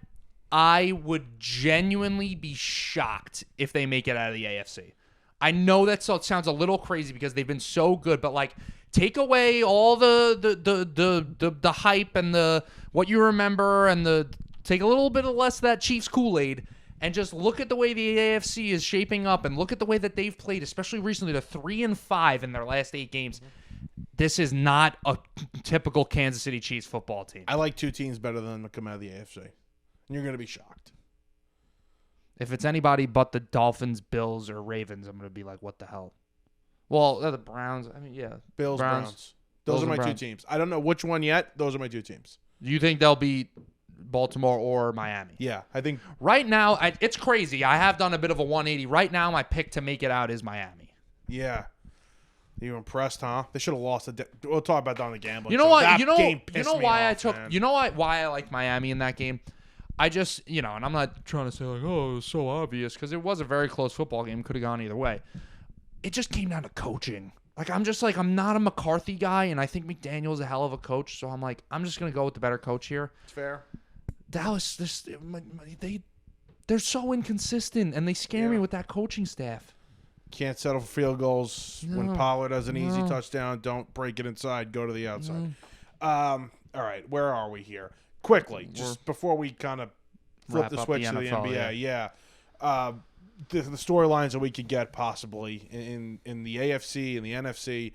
I would genuinely be shocked if they make it out of the AFC. I know that sounds a little crazy because they've been so good, but like take away all the hype and the what you remember and take a little bit of less of that Chiefs Kool-Aid. And just look at the way the AFC is shaping up and look at the way that they've played, especially recently, the 3-5 in their last 8 games. This is not a typical Kansas City Chiefs football team. I like 2 teams better than them to come out of the AFC. And you're going to be shocked. If it's anybody but the Dolphins, Bills, or Ravens, I'm going to be like, what the hell? Well, they're the Browns. I mean, yeah. Browns. Those Bills are my Browns. 2 teams. I don't know which one yet. Those are my 2 teams. Do you think they'll beat Baltimore or Miami? Yeah, I think right now it's crazy. I have done a bit of a 180. Right now, my pick to make it out is Miami. Yeah, you impressed, huh? They should have lost. We'll talk about that on the gambling. You know show. what? That You know why off, I took. Man. You know why I like Miami in that game. I just and I'm not trying to say like, oh, it was so obvious because it was a very close football game. Could have gone either way. It just came down to coaching. Like I'm not a McCarthy guy, and I think McDaniel's a hell of a coach. So I'm like, I'm just gonna go with the better coach here. It's fair. Dallas, they're so inconsistent, and they scare me with that coaching staff. Can't settle for field goals. No. When Pollard has an easy touchdown, don't break it inside. Go to the outside. All right, where are we here? Quickly, just before we kind of flip the switch to the NBA. Yeah. The storylines that we could get possibly in the AFC and the NFC.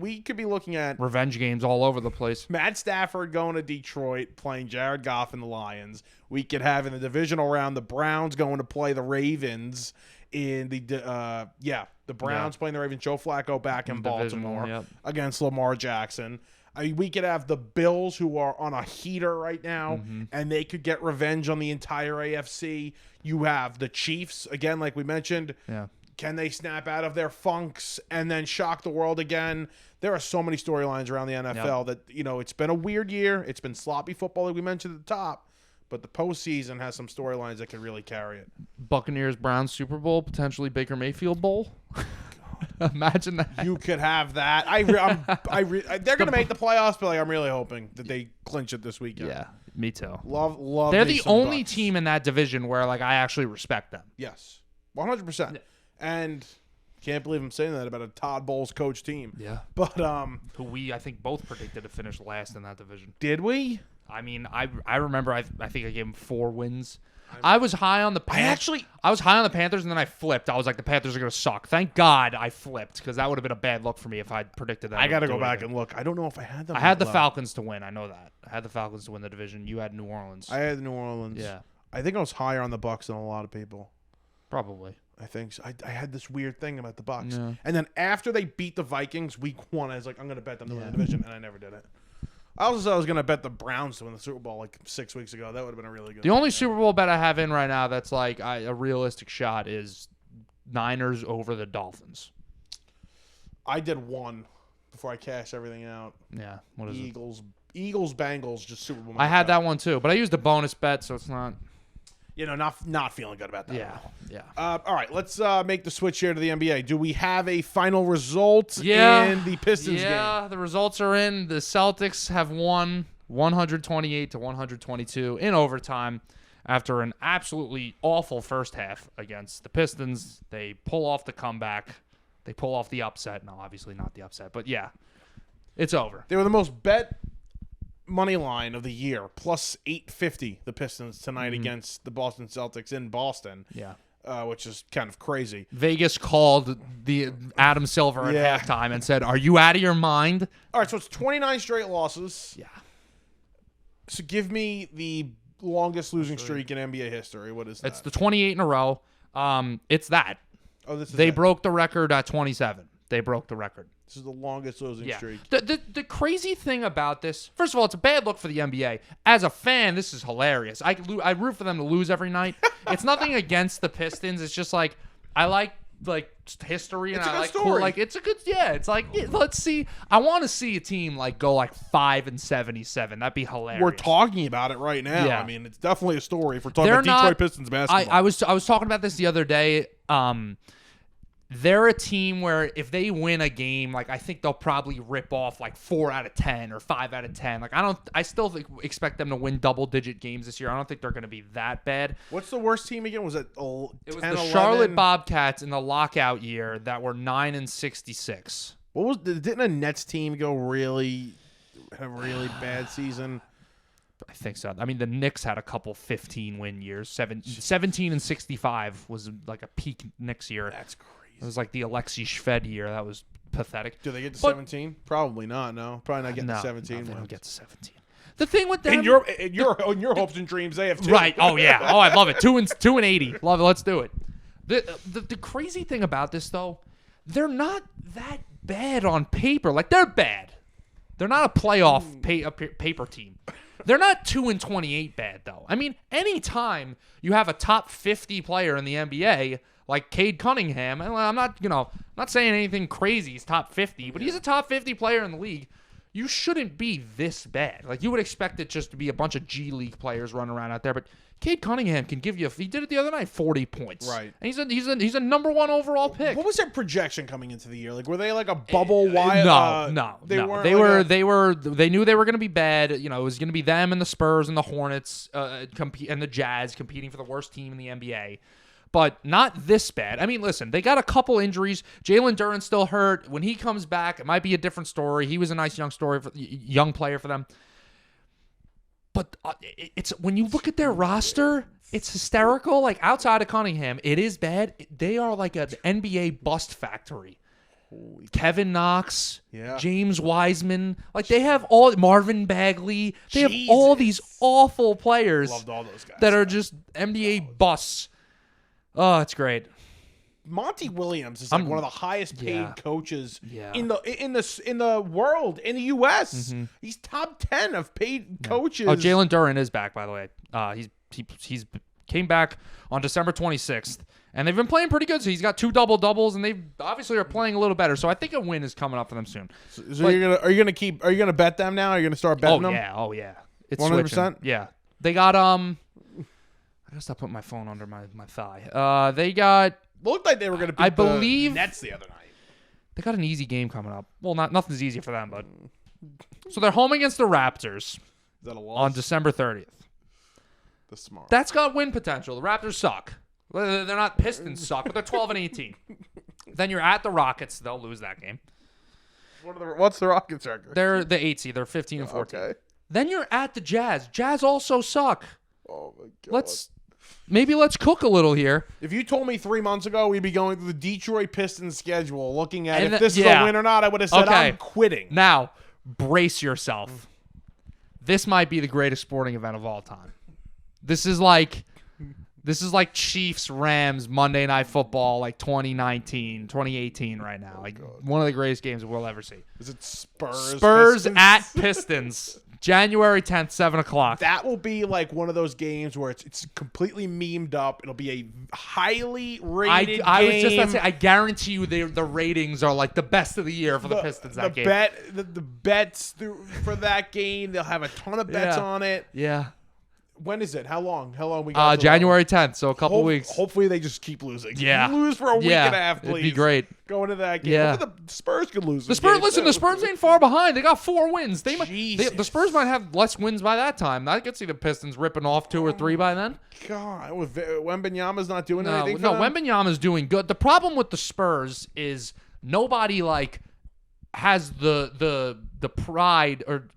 We could be looking at revenge games all over the place. Matt Stafford going to Detroit, playing Jared Goff and the Lions. We could have in the divisional round the Browns going to play the Ravens in the Browns playing the Ravens. Joe Flacco back in Baltimore against Lamar Jackson. I mean, we could have the Bills, who are on a heater right now, and they could get revenge on the entire AFC. You have the Chiefs, again, like we mentioned. Yeah. Can they snap out of their funks and then shock the world again? There are so many storylines around the NFL that, it's been a weird year. It's been sloppy football, like we mentioned at the top. But the postseason has some storylines that could really carry it. Buccaneers, Browns, Super Bowl, potentially Baker Mayfield Bowl. Imagine that. You could have that. They're going to make the playoffs, but I'm really hoping that they clinch it this weekend. Yeah, me too. Love. They're the only team in that division where I actually respect them. Yes, 100%. Yeah. And can't believe I'm saying that about a Todd Bowles coach team. Yeah, but who we I think both predicted to finish last in that division. Did we? I mean, I remember. I think I gave them 4 wins. I was high on the Panthers. I was high on the Panthers, and then I flipped. I was like, the Panthers are going to suck. Thank God I flipped, because that would have been a bad look for me if I'd predicted that. I got to go back and look. I don't know if I had them. I had the Falcons to win. I know that. I had the Falcons to win the division. You had New Orleans. I had New Orleans. Yeah. I think I was higher on the Bucs than a lot of people. Probably. I think so. I had this weird thing about the Bucs. Yeah. And then after they beat the Vikings week 1, I was like, I'm going to bet them to win the division, and I never did it. I also said I was going to bet the Browns to win the Super Bowl 6 weeks ago. That would have been a really good. The only Super Bowl bet I have in right now that's a realistic shot is Niners over the Dolphins. I did one before I cashed everything out. Yeah. What is Eagles, Bengals, just Super Bowl. I had that one too, but I used a bonus bet, so it's not. Not feeling good about that. Yeah. All right, let's make the switch here to the NBA. Do we have a final result in the Pistons game? Yeah, the results are in. The Celtics have won 128-122 in overtime. after an absolutely awful first half against the Pistons. They pull off the comeback. They pull off the upset. No, obviously not the upset, but yeah, it's over. They were the most bet money line of the year, plus 850. The Pistons tonight against the Boston Celtics in Boston. Yeah. Which is kind of crazy. Vegas called the Adam Silver at halftime and said, "Are you out of your mind?" All right, so it's 29 straight losses. Yeah. So give me the longest losing streak in NBA history. What is that? It's the 28 in a row. It's that. Oh, this is They it. broke the record at 27. They broke the record. This is the longest losing streak. The crazy thing about this, first of all, it's a bad look for the NBA. As a fan, this is hilarious. I root for them to lose every night. It's nothing against the Pistons. It's just like I like history and I like story. cool. Like it's a good It's like let's see. I want to see a team like go like 5-77. That'd be hilarious. We're talking about it right now. Yeah. I mean, it's definitely a story if we're talking They're about Detroit not- Pistons basketball. I was talking about this the other day. They're a team where if they win a game, like I think they'll probably rip off like 4 out of 10 or 5 out of 10. Like I still expect them to win double-digit games this year. I don't think they're going to be that bad. What's the worst team again? Was it 10, It was the 11? Charlotte Bobcats in the lockout year that were 9-66. What was? Didn't a Nets team have a really bad season? I think so. I mean, the Knicks had a couple 15-win years. 17-65 was like a peak Knicks year. That's crazy. It was like the Alexei Shved year. That was pathetic. Do they get to 17? Probably not. No, probably not getting to 17. No, they don't wins. get to 17. The thing with them, In your hopes and dreams, they have 2. right? Oh yeah. Oh, I love it. 2 and 80. Love it. Let's do it. The crazy thing about this though, they're not that bad on paper. Like they're bad. They're not a playoff paper team. They're not 2-28 bad though. I mean, anytime you have a top 50 player in the NBA like Cade Cunningham, and I'm not saying anything crazy. He's top 50, but he's a top 50 player in the league. You shouldn't be this bad. Like you would expect it just to be a bunch of G League players running around out there, but Cade Cunningham can give you. He did it the other night, 40 points. Right. And he's a number 1 overall pick. What was their projection coming into the year? Like, were they like a bubble wide? No. They weren't. They knew they were going to be bad. You know, it was going to be them and the Spurs and the Hornets and the Jazz competing for the worst team in the NBA. But not this bad. I mean, listen, they got a couple injuries. Jalen Duren's still hurt. When he comes back, it might be a different story. He was a nice young player for them. But it's when you look at their roster, it's hysterical. Like outside of Cunningham, it is bad. They are like an NBA bust factory. Kevin Knox, James Wiseman, like they have all Marvin Bagley. They have all these awful players. Loved all those guys that are just NBA busts. Oh, it's great. Monty Williams is like one of the highest paid coaches in the world, in the U.S. He's top 10 of paid coaches. Oh, Jalen Duren is back, by the way. He's came back on December 26th, and they've been playing pretty good. So he's got 2 double-doubles, and they obviously are playing a little better. So I think a win is coming up for them soon. So are you gonna bet them now? Are you gonna start betting them? Oh yeah. It's 100%? switching. Yeah. They got I gotta stop putting my phone under my thigh. They got. Looked like they were going to beat the Nets the other night. They got an easy game coming up. Well, nothing's easy for them, but so they're home against the Raptors. Is that a loss? On December 30th. The smart. That's got win potential. The Raptors suck. They're not Pistons suck, but they're 12-18. Then you're at the Rockets. They'll lose that game. What's the Rockets record? They're the 8th seed. They're 15-14. Okay. Then you're at the Jazz. Jazz also suck. Oh my God. Maybe let's cook a little here. If you told me 3 months ago we'd be going through the Detroit Pistons schedule, looking at And if this is a win or not, I would have said I'm quitting. Now, brace yourself. This might be the greatest sporting event of all time. This is like Chiefs Rams Monday Night Football, like 2018 right now. Like one of the greatest games we'll ever see. Is it Spurs Pistons? At Pistons. January 10th, 7 o'clock. That will be like one of those games where it's completely memed up. It'll be a highly rated I game. was just about to say, I guarantee you the ratings are like the best of the year for the Pistons that game. The bets for that game, they'll have a ton of bets on it. Yeah. When is it? How long? How long we got? January 10th, so a couple weeks. Hopefully they just keep losing. Yeah. Lose for a week and a half, please. It'd be great. Going into that game. Yeah. The Spurs could lose. The Spurs ain't far behind. They got 4 wins. The Spurs might have less wins by that time. I could see the Pistons ripping off 2 or 3 by then. God, Wembanyama's not doing anything. No, Wembanyama's doing good. The problem with the Spurs is nobody has the pride or.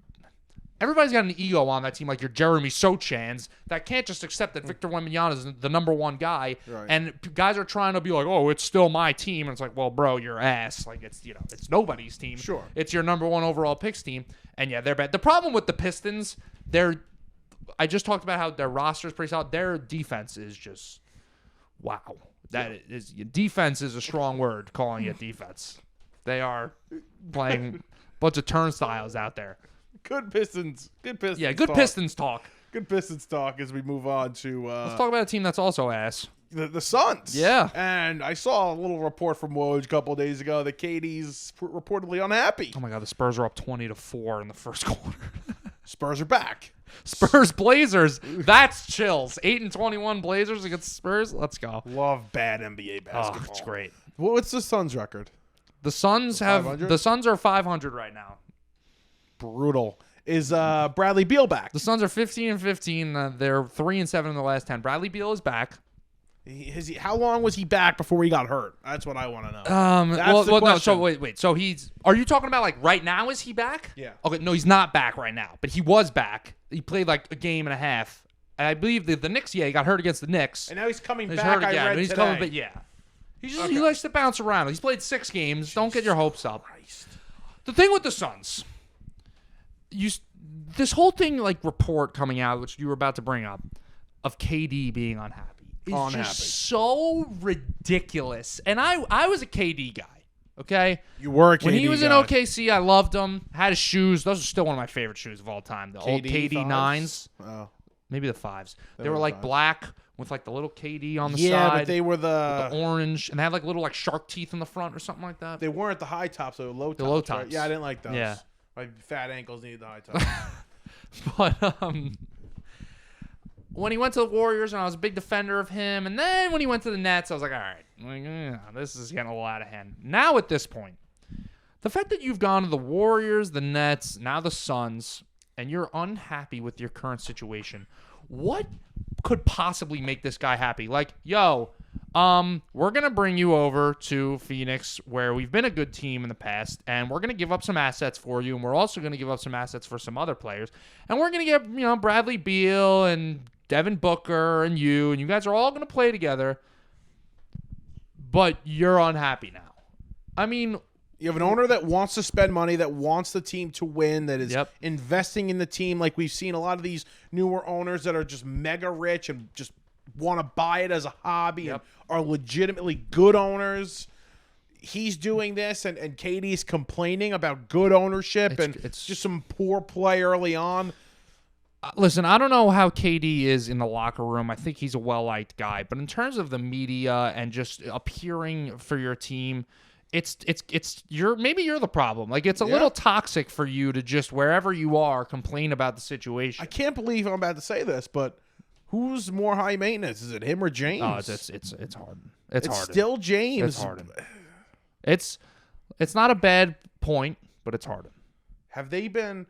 Everybody's got an ego on that team, like your Jeremy Sochans, that can't just accept that Victor Wembanyama is the number 1 guy. Right. And guys are trying to be like, oh, it's still my team. And it's like, well, bro, you're ass. Like, it's nobody's team. Sure. It's your number 1 overall picks team. And, yeah, they're bad. The problem with the Pistons, I just talked about how their roster is pretty solid. Their defense is just, wow. Defense is a strong word, calling it defense. They are playing a bunch of turnstiles out there. Good Pistons. Yeah, good talk. Pistons talk. Good Pistons talk as we move on to... let's talk about a team that's also ass. The Suns. Yeah. And I saw a little report from Woj a couple of days ago that KD's reportedly unhappy. Oh, my God. The Spurs are up 20-4 in the first quarter. Spurs are back. Spurs Blazers. That's chills. 8-21 Blazers against Spurs. Let's go. Love bad NBA basketball. Oh, it's great. What's the Suns' record? The Suns are 500 right now. Brutal. Is Bradley Beal back? The Suns are 15-15. They're 3-7 in the last 10. Bradley Beal is back. How long was he back before he got hurt? That's what I want to know. No. So wait. So are you talking about right now? Is he back? Yeah. Okay. No, he's not back right now, but he was back. He played a game and a half. And I believe the Knicks. Yeah, he got hurt against the Knicks. And now he's coming back. Hurt again. I read he's today. coming back. Yeah. He likes to bounce around. He's played 6 games. Jesus Don't get your hopes up. Christ. The thing with the Suns. This whole thing report coming out, which you were about to bring up, of KD being unhappy is just so ridiculous. And I was a KD guy, okay? You were a KD guy. When he was in OKC, I loved him. Had his shoes. Those are still one of my favorite shoes of all time. The old KD 9s. Oh. Maybe the 5s. They were black with the little KD on the side. Yeah, but they were the orange, and they had little shark teeth in the front or something like that. They weren't the high tops, they were low tops. The low tops. Right? Yeah, I didn't like those. Yeah. My fat ankles needed the high tops. But when he went to the Warriors, and I was a big defender of him, and then when he went to the Nets, I was like, all right, this is getting a little out of hand. Now at this point, the fact that you've gone to the Warriors, the Nets, now the Suns, and you're unhappy with your current situation, what could possibly make this guy happy? We're going to bring you over to Phoenix where we've been a good team in the past, and we're going to give up some assets for you, and we're also going to give up some assets for some other players. And we're going to get, Bradley Beal and Devin Booker and you guys are all going to play together, but you're unhappy now. I mean, you have an owner that wants to spend money, that wants the team to win, that is investing in the team. Like we've seen a lot of these newer owners that are just mega rich and just want to buy it as a hobby and are legitimately good owners. He's doing this, and KD's complaining about good ownership, it's just some poor play early on. Listen, I don't know how KD is in the locker room. I think he's a well-liked guy. But in terms of the media and just appearing for your team, maybe you're the problem. It's a little toxic for you to just wherever you are complain about the situation. I can't believe I'm about to say this, but who's more high maintenance? Is it him or James? Oh, it's Harden. It's Harden. Still James. It's Harden. It's not a bad point, but it's Harden. Have they been?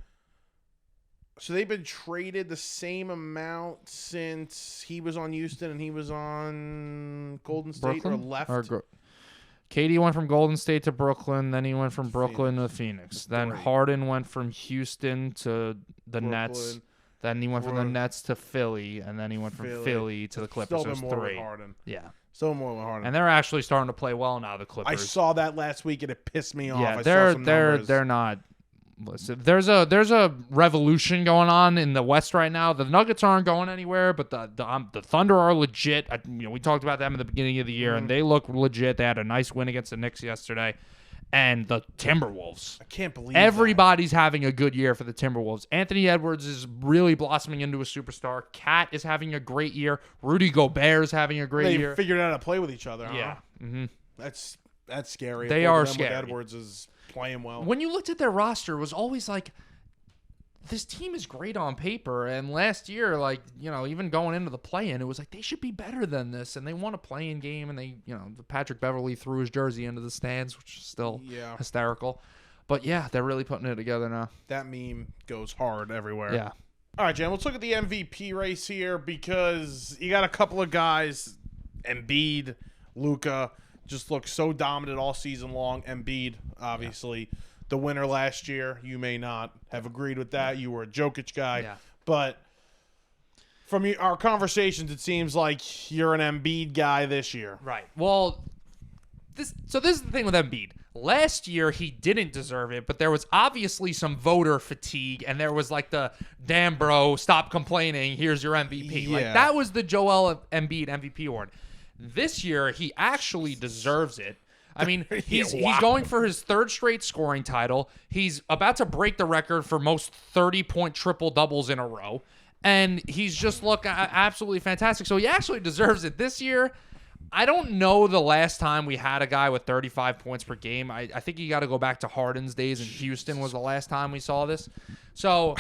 So they've been traded the same amount since he was on Houston and he was on Golden State, Brooklyn? or left? KD went from Golden State to Brooklyn, then he went from Brooklyn to Phoenix. Then Harden went from Houston to the Nets. Then he went from the Nets to Philly, and then he went from Philly to the Clippers. Still so more 3. with Harden. Yeah. Still more with Harden. And they're actually starting to play well now, the Clippers. I saw that last week, and it pissed me off. Yeah, they're not. Listen, there's a revolution going on in the West right now. The Nuggets aren't going anywhere, but the Thunder are legit. We talked about them at the beginning of the year, and they look legit. They had a nice win against the Knicks yesterday. And the Timberwolves. I can't believe everybody's having a good year for the Timberwolves. Anthony Edwards is really blossoming into a superstar. Cat is having a great year. Rudy Gobert is having a great year. They figured out how to play with each other. Yeah. Huh? Mm-hmm. That's scary. They are scary. Edwards is playing well. When you looked at their roster, it was always this team is great on paper. And last year, like, even going into the play-in, it was like they should be better than this. And they won a play-in game, and they, Patrick Beverley threw his jersey into the stands, which is still hysterical. But yeah, they're really putting it together now. That meme goes hard everywhere. Yeah. All right, Jan, let's look at the MVP race here because you got a couple of guys, Embiid, Luka, just look so dominant all season long. Embiid, obviously, the winner last year. You may not have agreed with that. You were a Jokic guy. Yeah. But from our conversations, it seems like you're an Embiid guy this year. Right. Well, this is the thing with Embiid. Last year, he didn't deserve it, but there was obviously some voter fatigue, and there was like the, damn, bro, stop complaining, here's your MVP. Yeah. Like, that was the Joel Embiid MVP award. This year, he actually deserves it. I mean, he's going for his third straight scoring title. He's about to break the record for most 30-point triple-doubles in a row, and he's just looked absolutely fantastic. So he actually deserves it this year. I don't know the last time we had a guy with 35 points per game. I think you got to go back to Harden's days in Houston was the last time we saw this. So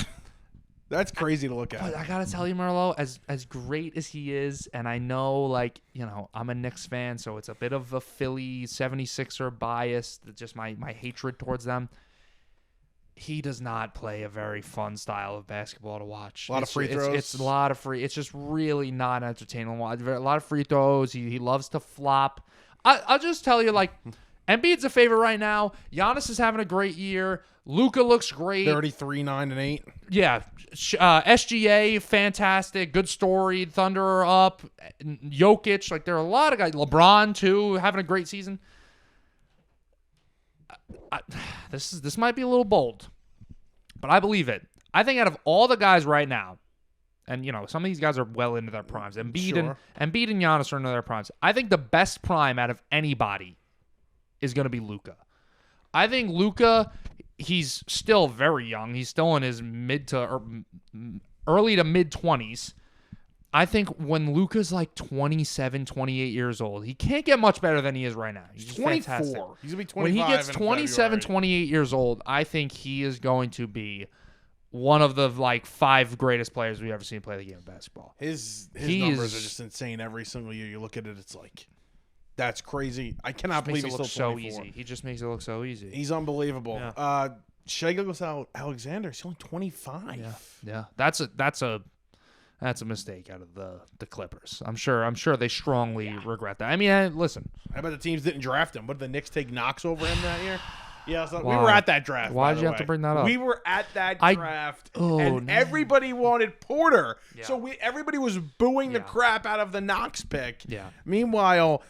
that's crazy to look at. But I got to tell you, Merlot, as great as he is, and I know, like, I'm a Knicks fan, so it's a bit of a Philly 76er bias, just my hatred towards them. He does not play a very fun style of basketball to watch. A lot of free throws. It's a lot of free. It's just really not entertaining. A lot of free throws. He loves to flop. I'll just tell you, like, Embiid's a favorite right now. Giannis is having a great year. Luka looks great. 33, 9, and 8. Yeah. SGA, fantastic. Good story. Thunder are up. Jokic. Like, there are a lot of guys. LeBron, too, having a great season. This might be a little bold, but I believe it. I think out of all the guys right now, and some of these guys are well into their primes. Embiid and Giannis are into their primes. I think the best prime out of anybody is going to be Luka. I think Luka, he's still very young. He's still in his early to mid 20s. I think when Luka's like 27, 28 years old, he can't get much better than he is right now. He's 24. Fantastic. He's going to be 25. When he gets 27, February. 28 years old, I think he is going to be one of the like 5 greatest players we've ever seen play the game of basketball. His numbers are just insane every single year. You look at it, it's like, that's crazy. I cannot believe he's still 24. So easy. He just makes it look so easy. He's unbelievable. Yeah. Shai Gilgeous-Alexander, he's only 25. Yeah. That's a mistake out of the Clippers. I'm sure they strongly regret that. I mean, listen. How about the teams didn't draft him? What, did the Knicks take Knox over him that year? Yeah, so we were at that draft. Why did you have to bring that up? We were at that draft, everybody wanted Porter. Yeah. So everybody was booing the crap out of the Knox pick. Yeah. Meanwhile,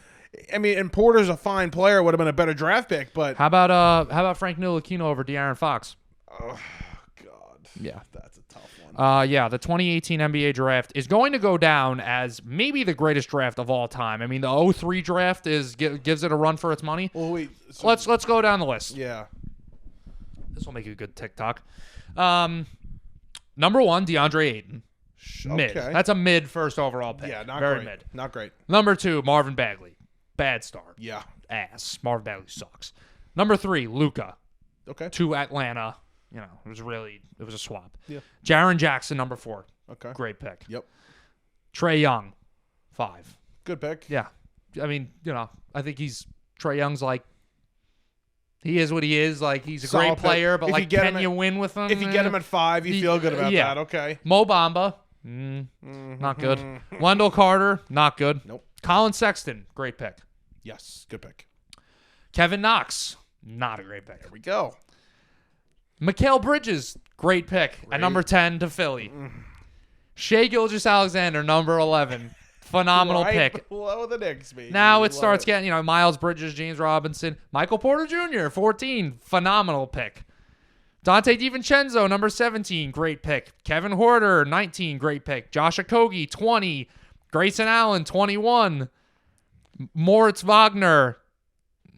I mean, and Porter's a fine player. Would have been a better draft pick, but how about Frank Ntilikina over De'Aaron Fox? Oh God. Yeah, that's a tough one. The 2018 NBA draft is going to go down as maybe the greatest draft of all time. I mean, the 03 draft gives it a run for its money. Well, wait. So, let's go down the list. Yeah. This will make a good TikTok. Number 1, DeAndre Ayton. Mid. Okay. That's a mid first overall pick. Yeah, not very great. Mid. Not great. Number 2, Marvin Bagley. Bad start. Yeah. Ass. Marvin Bagley sucks. Number 3, Luka. Okay. To Atlanta. It was a swap. Yeah. Jaren Jackson, number 4. Okay. Great pick. Yep. Trae Young, 5. Good pick. Yeah. I mean, I think Trae Young's like, he is what he is. Like, he's a Solid great player, but like, can you win with him? If you get him at 5, you feel good about that. Okay. Mo Bamba, not good. Wendell Carter, not good. Nope. Colin Sexton, great pick. Yes, good pick. Kevin Knox, not a great pick. There we go. Mikal Bridges, great pick at number 10 to Philly. Shai Gilgeous-Alexander, number 11. Phenomenal pick. Below the Knicks, baby. Now it starts getting, Miles Bridges, James Robinson, Michael Porter Jr., 14. Phenomenal pick. Dante DiVincenzo, number 17. Great pick. Kevin Huerter, 19. Great pick. Josh Okogie, 20. Grayson Allen, 21. Moritz Wagner.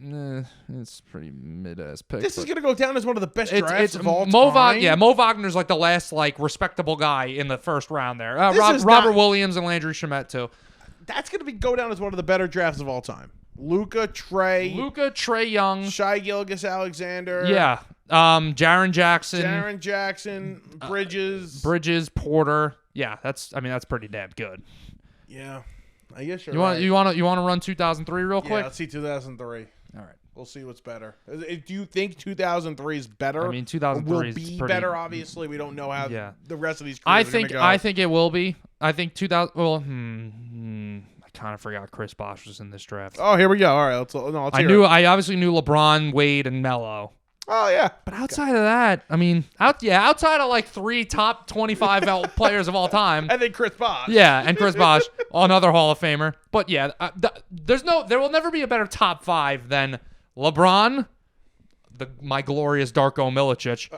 It's pretty mid-ass pick. This is going to go down as one of the best drafts of all time. Mo Wagner's like the last respectable guy in the first round there. Robert Williams and Landry Shamet too. That's going to go down as one of the better drafts of all time. Luka, Trae Young, Shai Gilgeous-Alexander. Yeah. Jaren Jackson, Bridges, Porter. Yeah, that's pretty damn good. Yeah. I guess you want to run 2003 real quick? Yeah, let's see 2003. All right. We'll see what's better. Do you think 2003 is better? I mean, 2003 will is be pretty, better. Obviously, we don't know how the rest of these. I think it will be. I think 2000. Well, I kind of forgot Chris Bosh was in this draft. Oh, here we go. All right, let's hear it. I obviously knew LeBron, Wade, and Melo. Oh yeah, but outside of that, I mean, outside of like 3 top 25 players of all time, I think Chris Bosh. Yeah, and Chris Bosh, another Hall of Famer. But yeah, there will never be a better top 5 than LeBron, my glorious Darko Milicic,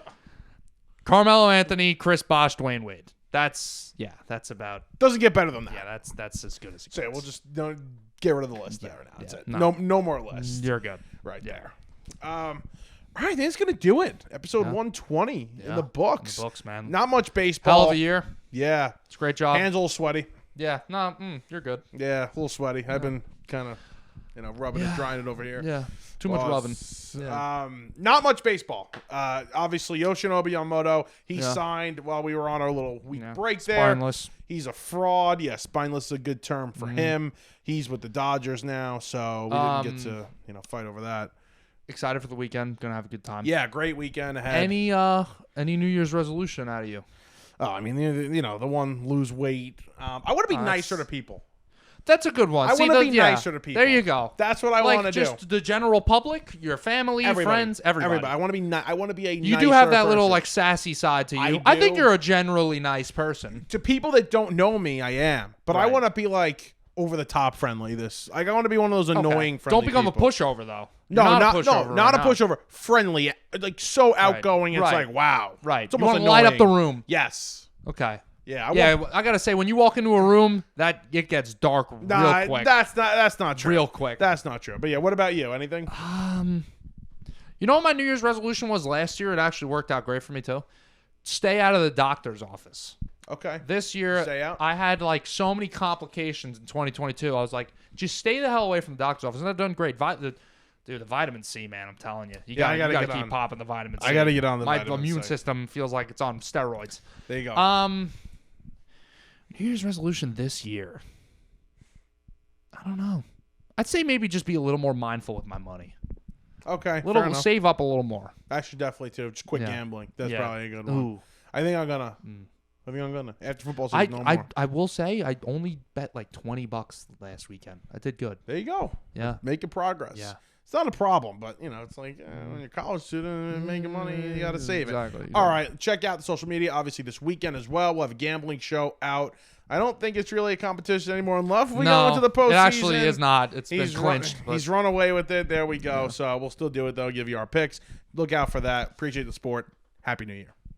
Carmelo Anthony, Chris Bosh, Dwayne Wade. That's about. Doesn't get better than that. Yeah, that's as good as it gets. So we'll just get rid of the list there. Now that's it. No more lists. You're good. Right there. All right, that's going to do it. Episode 120 in the books. In the books, man. Not much baseball. Hell of a year. Yeah. It's a great job. Hands a little sweaty. Yeah. No, you're good. Yeah, a little sweaty. I've been kind of, rubbing and drying it over here. Yeah. Too much rubbing. Yeah. Not much baseball. Obviously, Yoshinobu Yamamoto, he signed while we were on our little week break there. Spineless. He's a fraud. Yeah, spineless is a good term for him. He's with the Dodgers now, so we didn't get to, fight over that. Excited for the weekend. Gonna have a good time. Yeah, great weekend ahead. Any New Year's resolution out of you? Oh, I mean, the one, lose weight. I want to be nicer to people. That's a good one. I want to be nicer to people. There you go. That's what I want to do. Just the general public, your family, friends, everybody. I want to be. I want to be a. You do have that little sassy side to you. I think you're a generally nice person. To people that don't know me, I am. But I want to be over the top friendly. I want to be one of those annoying friendly. Don't become a pushover though. Not a pushover. Friendly, so outgoing. It's like wow. Right. It's almost you want to light up the room. Yes. Okay. Yeah. I gotta say, when you walk into a room, it gets dark real quick. That's not true. Real quick. That's not true. But yeah, what about you? Anything? You know what my New Year's resolution was last year? It actually worked out great for me too. Stay out of the doctor's office. Okay. This year, stay out. I had so many complications in 2022. I was like, just stay the hell away from the doctor's office. And I've done great. The vitamin C, man, I'm telling you. You gotta keep popping the vitamin C. I gotta get on the vitamin C. My immune system feels like it's on steroids. There you go. New Year's resolution this year. I don't know. I'd say maybe just be a little more mindful with my money. Okay. Save up a little more. I should definitely too. Just quit gambling. That's probably a good one. Ooh. I think I'm gonna. After football season, no more. I will say I only bet like $20 last weekend. I did good. There you go. Yeah. Making progress. Yeah. It's not a problem, but it's like when you're a college student and making money, you got to save it. Exactly. All right, check out the social media. Obviously, this weekend as well, we'll have a gambling show out. I don't think it's really a competition anymore in love. We go into the postseason. It actually is not. It's been clinched. He's run away with it. There we go. Yeah. So we'll still do it though. Give you our picks. Look out for that. Appreciate the sport. Happy New Year.